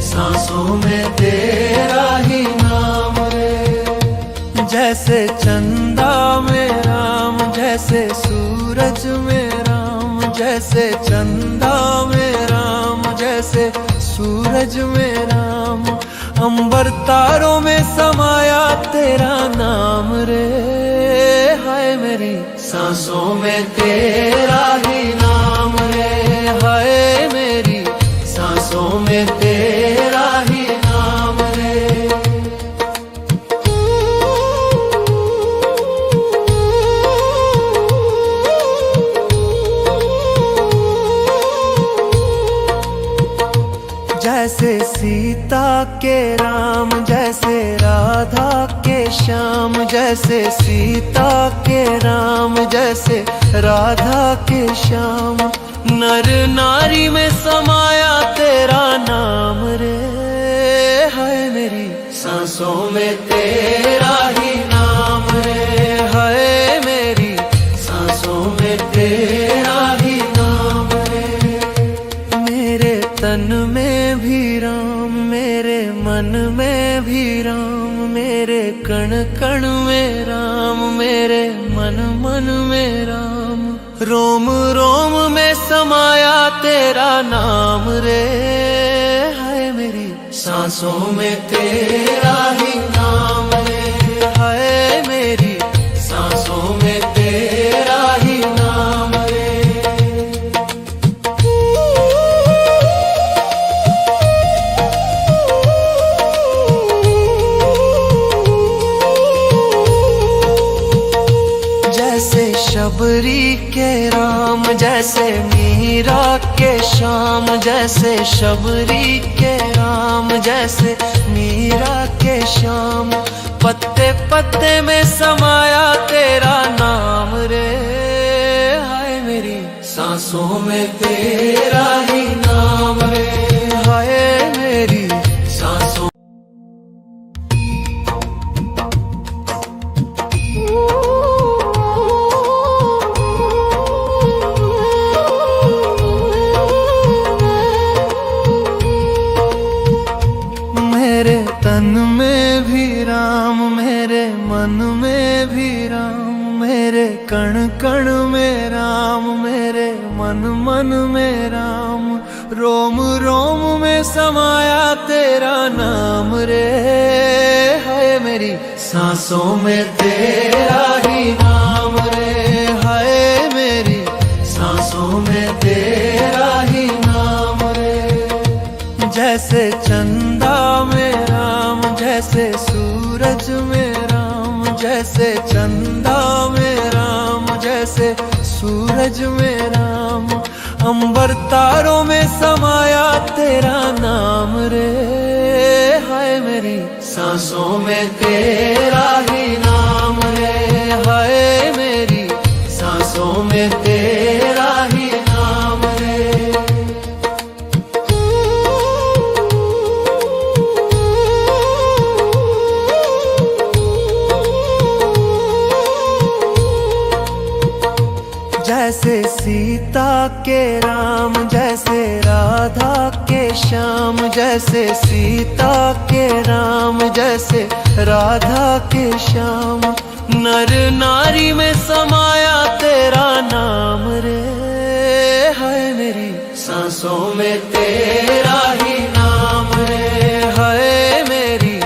सांसों में तेरा ही नाम रे। जैसे चंदा में राम, जैसे सूरज में राम, जैसे चंदा में राम, जैसे सूरज में राम, अंबर तारों में समाया तेरा नाम रे। हाय मेरी सांसों में तेरा ही नाम रे, हाय मेरी सांसों में तेरा ही नाम रे। जैसे सीता के राम, जैसे राधा के श्याम, जैसे सीता के राम, जैसे राधा के श्याम, नर नारी में समाया तेरा नाम रे। है मेरी सांसों में तेरा ही नाम रे, है मेरी सांसों में तेरा ही नाम रे। तन मन में राम, रोम रोम में समाया तेरा नाम रे। हाय मेरी सांसों में तेरा ही नाम रे, हाय मेरी सांसों में तेरा ही नाम रे। जैसे शबरी के राम, जैसे मीरा के श्याम, जैसे शबरी के राम, जैसे मीरा के श्याम, पत्ते पत्ते में समाया तेरा नाम रे। हाय मेरी सांसों में तेरा ही नाम रे, हाय मेरी सांसों। मेरे तन में भी राम, मेरे मन में भी राम, मेरे कण कण में राम, मेरे मन मन में राम, रोम रोम में समाया तेरा नाम रे। हाय मेरी सांसों में तेरा ही नाम रे, हाय मेरी सांसों में तेरा ही नाम रे। जैसे चंदा में राम, जैसे सूरज में राम, जैसे चंदा में राम, जैसे सूरज में राम, अंबर तारों में समाया तेरा नाम रे। हाय मेरी सांसों में तेरा ही नाम रे, हाय मेरी सांसों में तेरा ही नाम रे। जैसे सीता के राम, जैसे राधा के श्याम, जैसे सीता के राम, जैसे राधा के श्याम, नर नारी में समाया तेरा नाम रे। हाय मेरी सांसों में तेरा ही नाम रे, हाय मेरी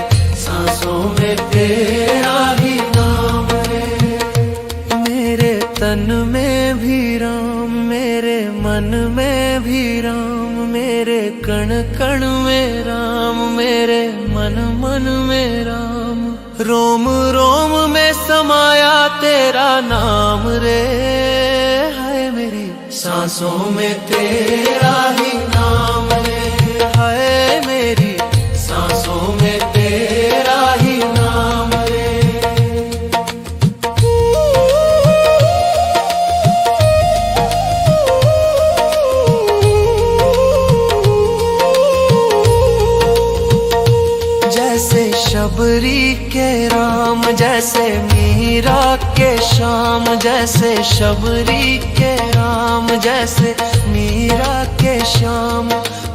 सांसों में तेरा ही नाम रे। मेरे तन में भी राम, मेरे मन में भी राम, मेरे कण कण में राम, मेरे मन मन में राम, रोम रोम में समाया तेरा नाम रे। हाय मेरी सांसों में तेरा ही नाम रे, हाय मेरी सांसों में तेरा ही नाम रे। जैसे शबरी के राम, जैसे मीरा के श्याम, जैसे शबरी के राम, जैसे मीरा के श्याम,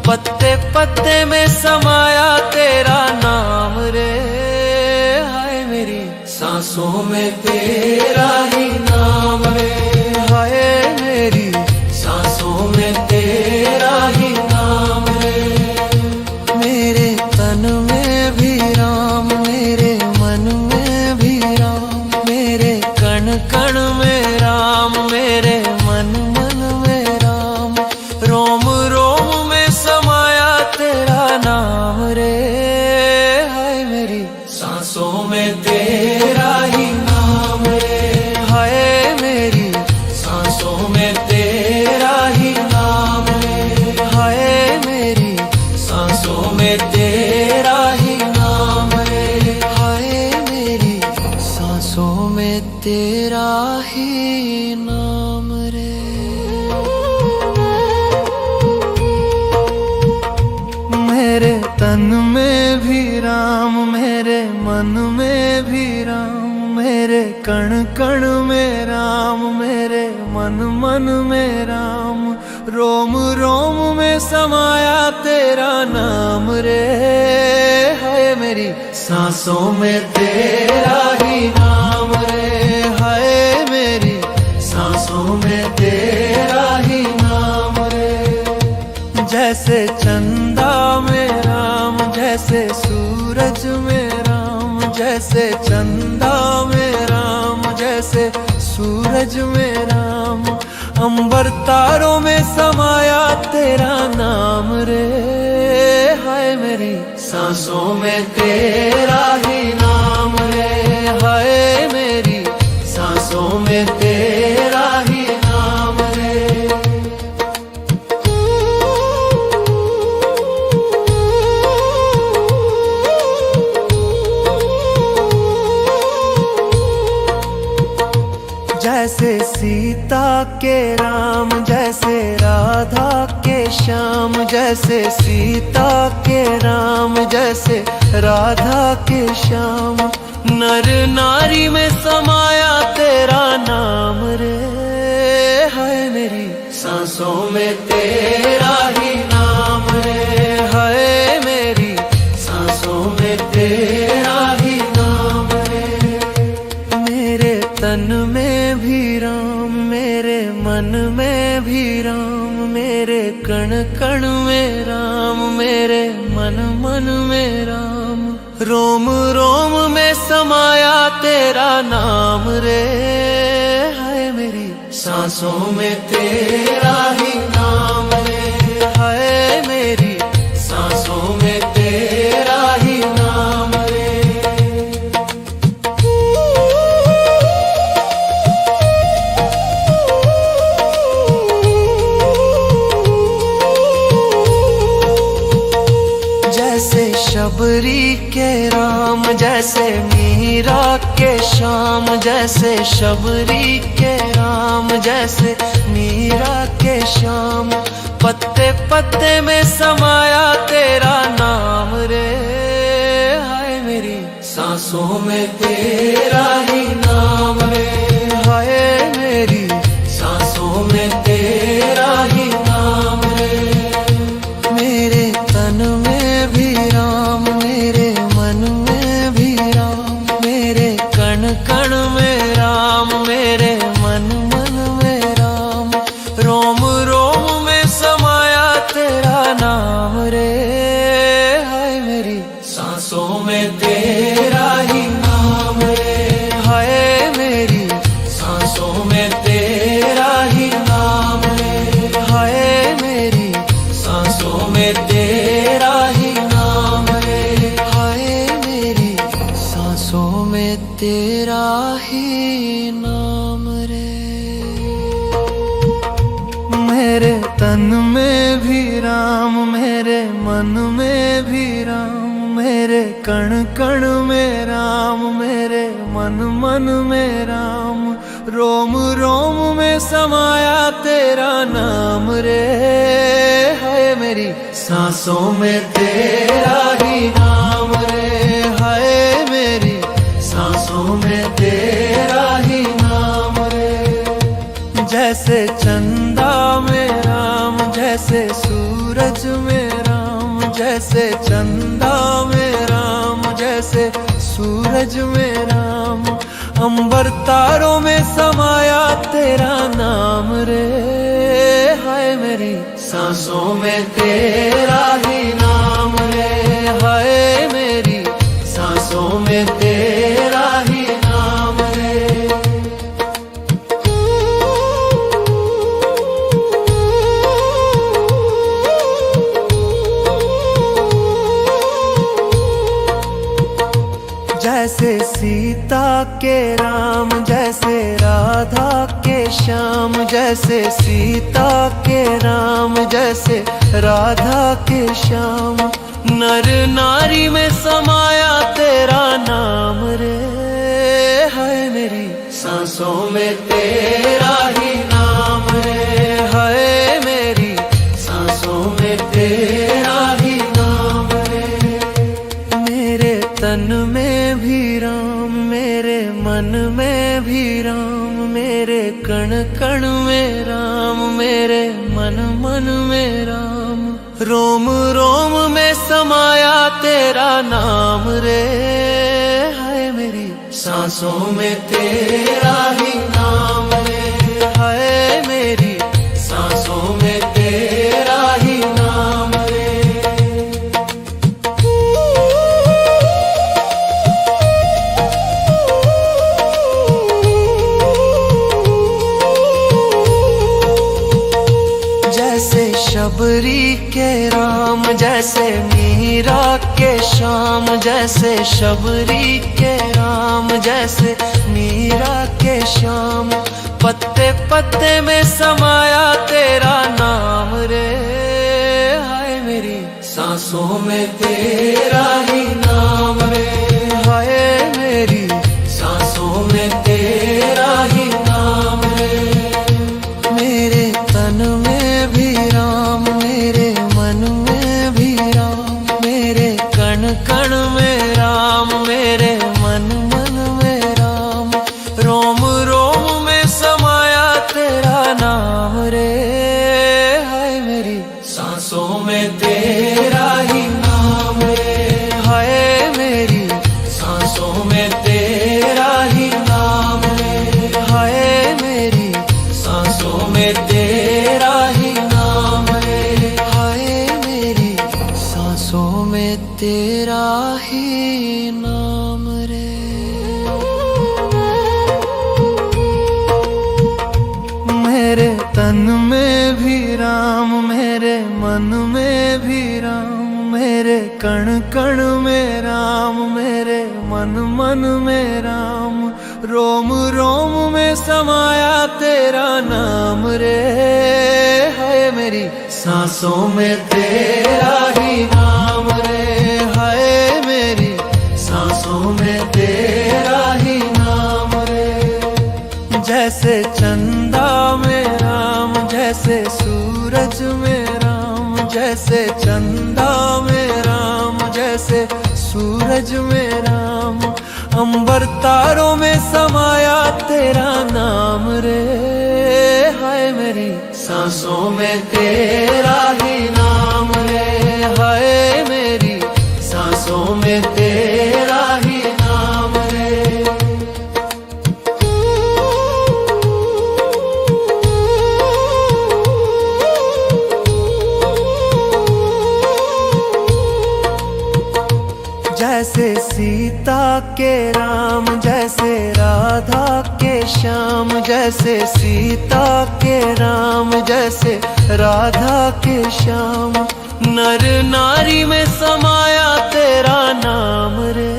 पत्ते पत्ते में समाया तेरा नाम रे। हाय मेरी सांसों में तेरा ही नाम रे, हाय मेरी सांसों में तेरा ही नाम रे। मेरे तन में भी राम, मेरे मन में भी राम, मेरे कण कण में राम, मेरे मन मन में राम, रोम रोम में समाया तेरा नाम रे। हाय मेरी सांसों में तेरा ही नाम रे, हाय मेरी सांसों में तेरा ही नाम रे, हाय मेरी सांसों में तेरा ही नाम रे, हाय मेरी सांसों में तेरा ही नाम रे। मेरे तन में भी राम, मेरे मन में भी राम, मेरे कण कण में राम, मेरे मन मन में राम, रोम रोम में समाया तेरा नाम रे। हाय मेरी सांसों में तेरा ही नाम रे, हाय मेरी जैसे चंदा में राम, जैसे सूरज में राम, अंबर तारों में समाया तेरा नाम रे। हाय मेरी सांसों में तेरा ही नाम रे, हाय मेरी सांसों में तेरा ही नाम रे। जैसे सीता के राम, जैसे राधा के श्याम, जैसे सीता के राम, जैसे राधा के श्याम, नर नारी में समाया तेरा नाम रे। हाय मेरी सांसों में तेरा ही नाम रे, हाय मेरी सांसों में तेरा ही नाम रे। मेरे तन में भी राम, मेरे मन में भी राम, मेरे कण कण में राम, मेरे मन मन में राम, रोम रोम में समाया तेरा नाम रे। हाय मेरी सांसों में तेरा ही नाम रे, हाय मेरी सांसों में तेरा ही नाम रे। जैसे शबरी के राम, जैसे मीरा के श्याम, जैसे शबरी के राम, जैसे मीरा के श्याम, पत्ते पत्ते में समाया तेरा नाम रे। हाय मेरी सांसों में तेरा ही नाम रे, हाय मेरी सांसों में तेरा ही नाम रे। मेरे तन में भी राम, मेरे मन में भी राम, मेरे कण कण में राम, मेरे मन मन में राम, रोम रोम में समाया तेरा नाम रे। हाय मेरी सांसों में तेरा ही नाम रे, हाय मेरी सांसों में तेरा ही नाम रे, हाय मेरी सांसों में तेरा ही नाम रे, हाय मेरी सांसों में तेरा ही नाम रे। मेरे तन में भी राम, मेरे मन में भी राम, मेरे कण कण में राम, मेरे मन मन में राम, रोम रोम में समाया तेरा नाम रे। हाय मेरी सांसों में तेरा ही नाम रे, हाय मेरी सांसों में तेरा ही नाम रे। जैसे चंदा में राम, जैसे सूरज में राम, जैसे चंदा में राम, जैसे सूरज में राम, अंबर तारों में समाया तेरा नाम रे। हाय मेरी सांसों में तेरा ही नाम रे, हाय मेरी सांसों में तेरा ही नाम रे। जैसे सीता के राम, जैसे राधा के श्याम, जैसे सीता के राम, जैसे राधा के श्याम, नर नारी में समाया तेरा नाम रे। हाय मेरी सांसों में तेरा ही नाम रे, हाय मेरी सांसों में तेरा ही नाम रे। मेरे तन में भी राम, मेरे मन में भी राम, मेरे कण कण में राम, मेरे मन मन में राम, रोम रोम में समाया तेरा नाम रे। हाय मेरी सांसों में तेरा ही नाम रे, हाय मेरी सांसों में तेरा ही नाम रे। शबरी के राम, जैसे मीरा के श्याम, जैसे शबरी के राम, जैसे मीरा के श्याम। पत्ते पत्ते में समाया तेरा नाम रे, हाय मेरी सांसों में तेरा ही नाम रे, हाय मेरी सांसों में तेरा ही नाम रे। मेरे तन में भी राम, मेरे मन में भी राम, मेरे कण कण में राम, मेरे मन मन में राम। रोम रोम में समाया तेरा नाम रे, हाय मेरी सांसों में तेरा ही नाम रे, हाय मेरी सांसों में तेरा ही नाम रे, हाय मेरी सांसों में तेरा ही नाम रे, हाय मेरी सांसों में तेरा ही नाम रे। मेरे तन में भी राम, मेरे मन में भी राम, मेरे कण कण में राम, मेरे मन मन में राम। रोम रोम में समाया तेरा नाम रे, हाय मेरी सांसों में तेरा ही नाम रे, हाय मेरी सांसों में तेरा ही नाम रे। जैसे चंदा में राम, जैसे सूरज में राम, जैसे चंदा में राम, जैसे सूरज में राम। अंबर तारों में समाया तेरा नाम रे, हाय मेरी सांसों में तेरा ही नाम रे, हाय मेरी सांसों में तेरा ही नाम रे। जैसे सीता के राम, जैसे राधा के श्याम, जैसे सीता के राम, जैसे राधा के श्याम। नर नारी में समाया तेरा नाम रे,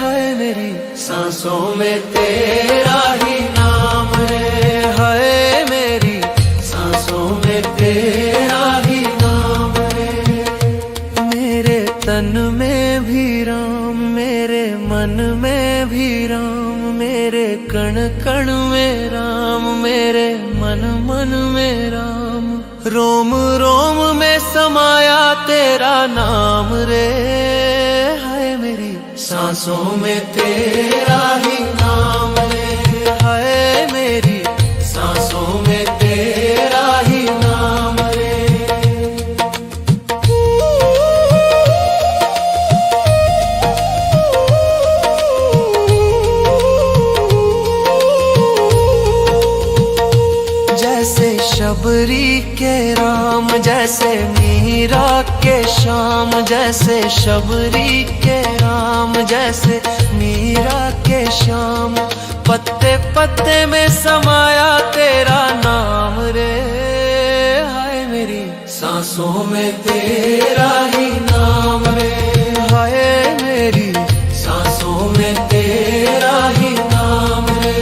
हाय मेरी सांसों में तेरा ही नाम रे, हाय मेरी सांसों में तेरा ही नाम रे। मेरे तन में भी राम, मेरे मन में भी राम, मेरे कण कण में राम, मेरे मन मन में राम। रोम रोम में समाया तेरा नाम रे, हाय मेरी सांसों में तेरा ही नाम रे, हाय मेरी सांसों में तेरा ही नाम रे। जैसे शबरी के राम, जैसे मीरा के श्याम, जैसे शबरी के राम, जैसे मीरा के श्याम। पत्ते पत्ते में समाया तेरा नाम रे, हाय मेरी सांसों में तेरा ही नाम रे, हाय मेरी सांसों में तेरा ही नाम रे।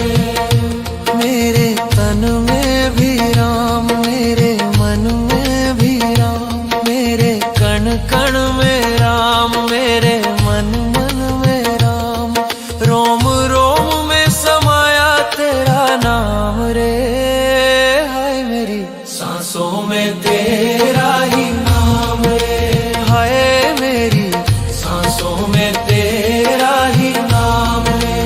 मेरे तन में भी राम, मेरे मन में भी राम, मेरे कण कण में राम, मेरे मन मन में राम। रोम रोम में समाया तेरा नाम रे, हाय मेरी सांसों में तेरा ही नाम रे, हाय मेरी सांसों में तेरा ही नाम रे,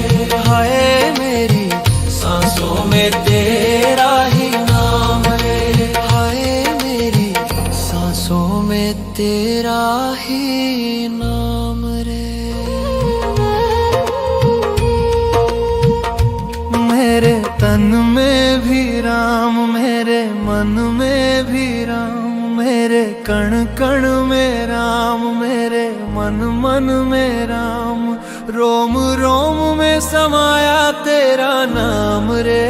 हाय मेरी सांसों में तेरा ही नाम रे, हाय मेरी सांसों में तेरा ही नाम रे। मेरे तन में भी राम, मेरे मन में भी राम, मेरे कण कण में राम, मेरे मन मन में राम। रोम रोम में समाया तेरा नाम रे,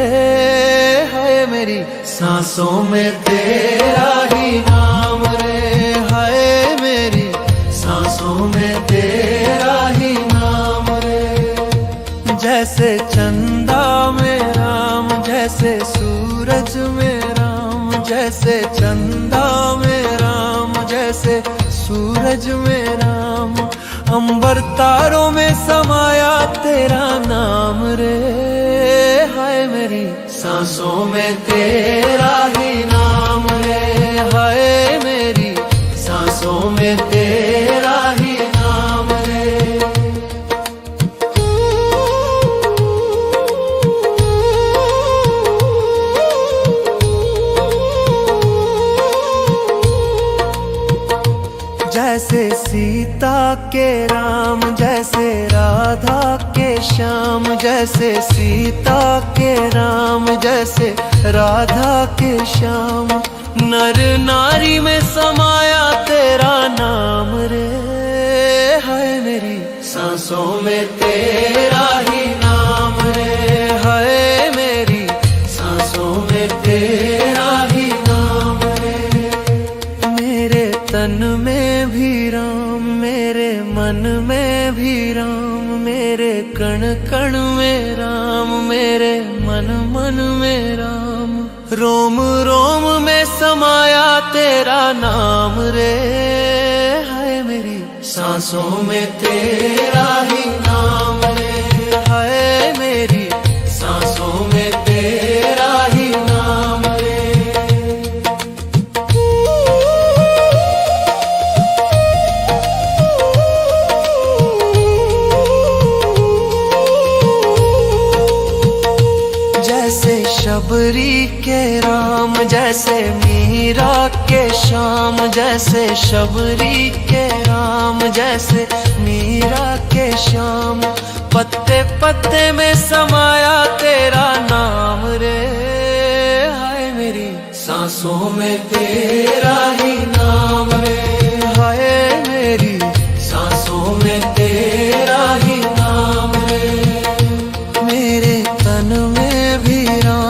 हाय मेरी सांसों में तेरा ही नाम। जैसे सूरज में राम, जैसे चंदा में राम, जैसे सूरज में राम। अंबर तारों में समाया तेरा नाम रे, हाय मेरी सांसों में तेरा ही नाम रे, हाय मेरी सांसों में तेरा ही नाम रे। जैसे सीता के राम, जैसे राधा के श्याम, जैसे सीता के राम, जैसे राधा के श्याम। नर नारी में समाया तेरा नाम रे, हाय मेरी सांसों में तेरा ही नाम रे, हाय मेरी सांसों में तेरा ही नाम रे। मेरे तन में भी राम, मेरे मन में भी राम, मेरे कण कण में राम, मेरे मन मन में राम। रोम रोम में समाया तेरा नाम रे, हाय मेरी सांसों में तेरा ही नाम रे, हाय मेरी सांसों में तेरा ही नाम रे। जैसे शबरी के राम, जैसे मीरा के श्याम, जैसे शबरी के राम, जैसे मीरा के श्याम। पत्ते पत्ते में समाया तेरा नाम रे, हाय मेरी सांसों में तेरा ही नाम रे, हाय मेरी सांसों में तेरा ही नाम रे। मेरे तन में भी राम,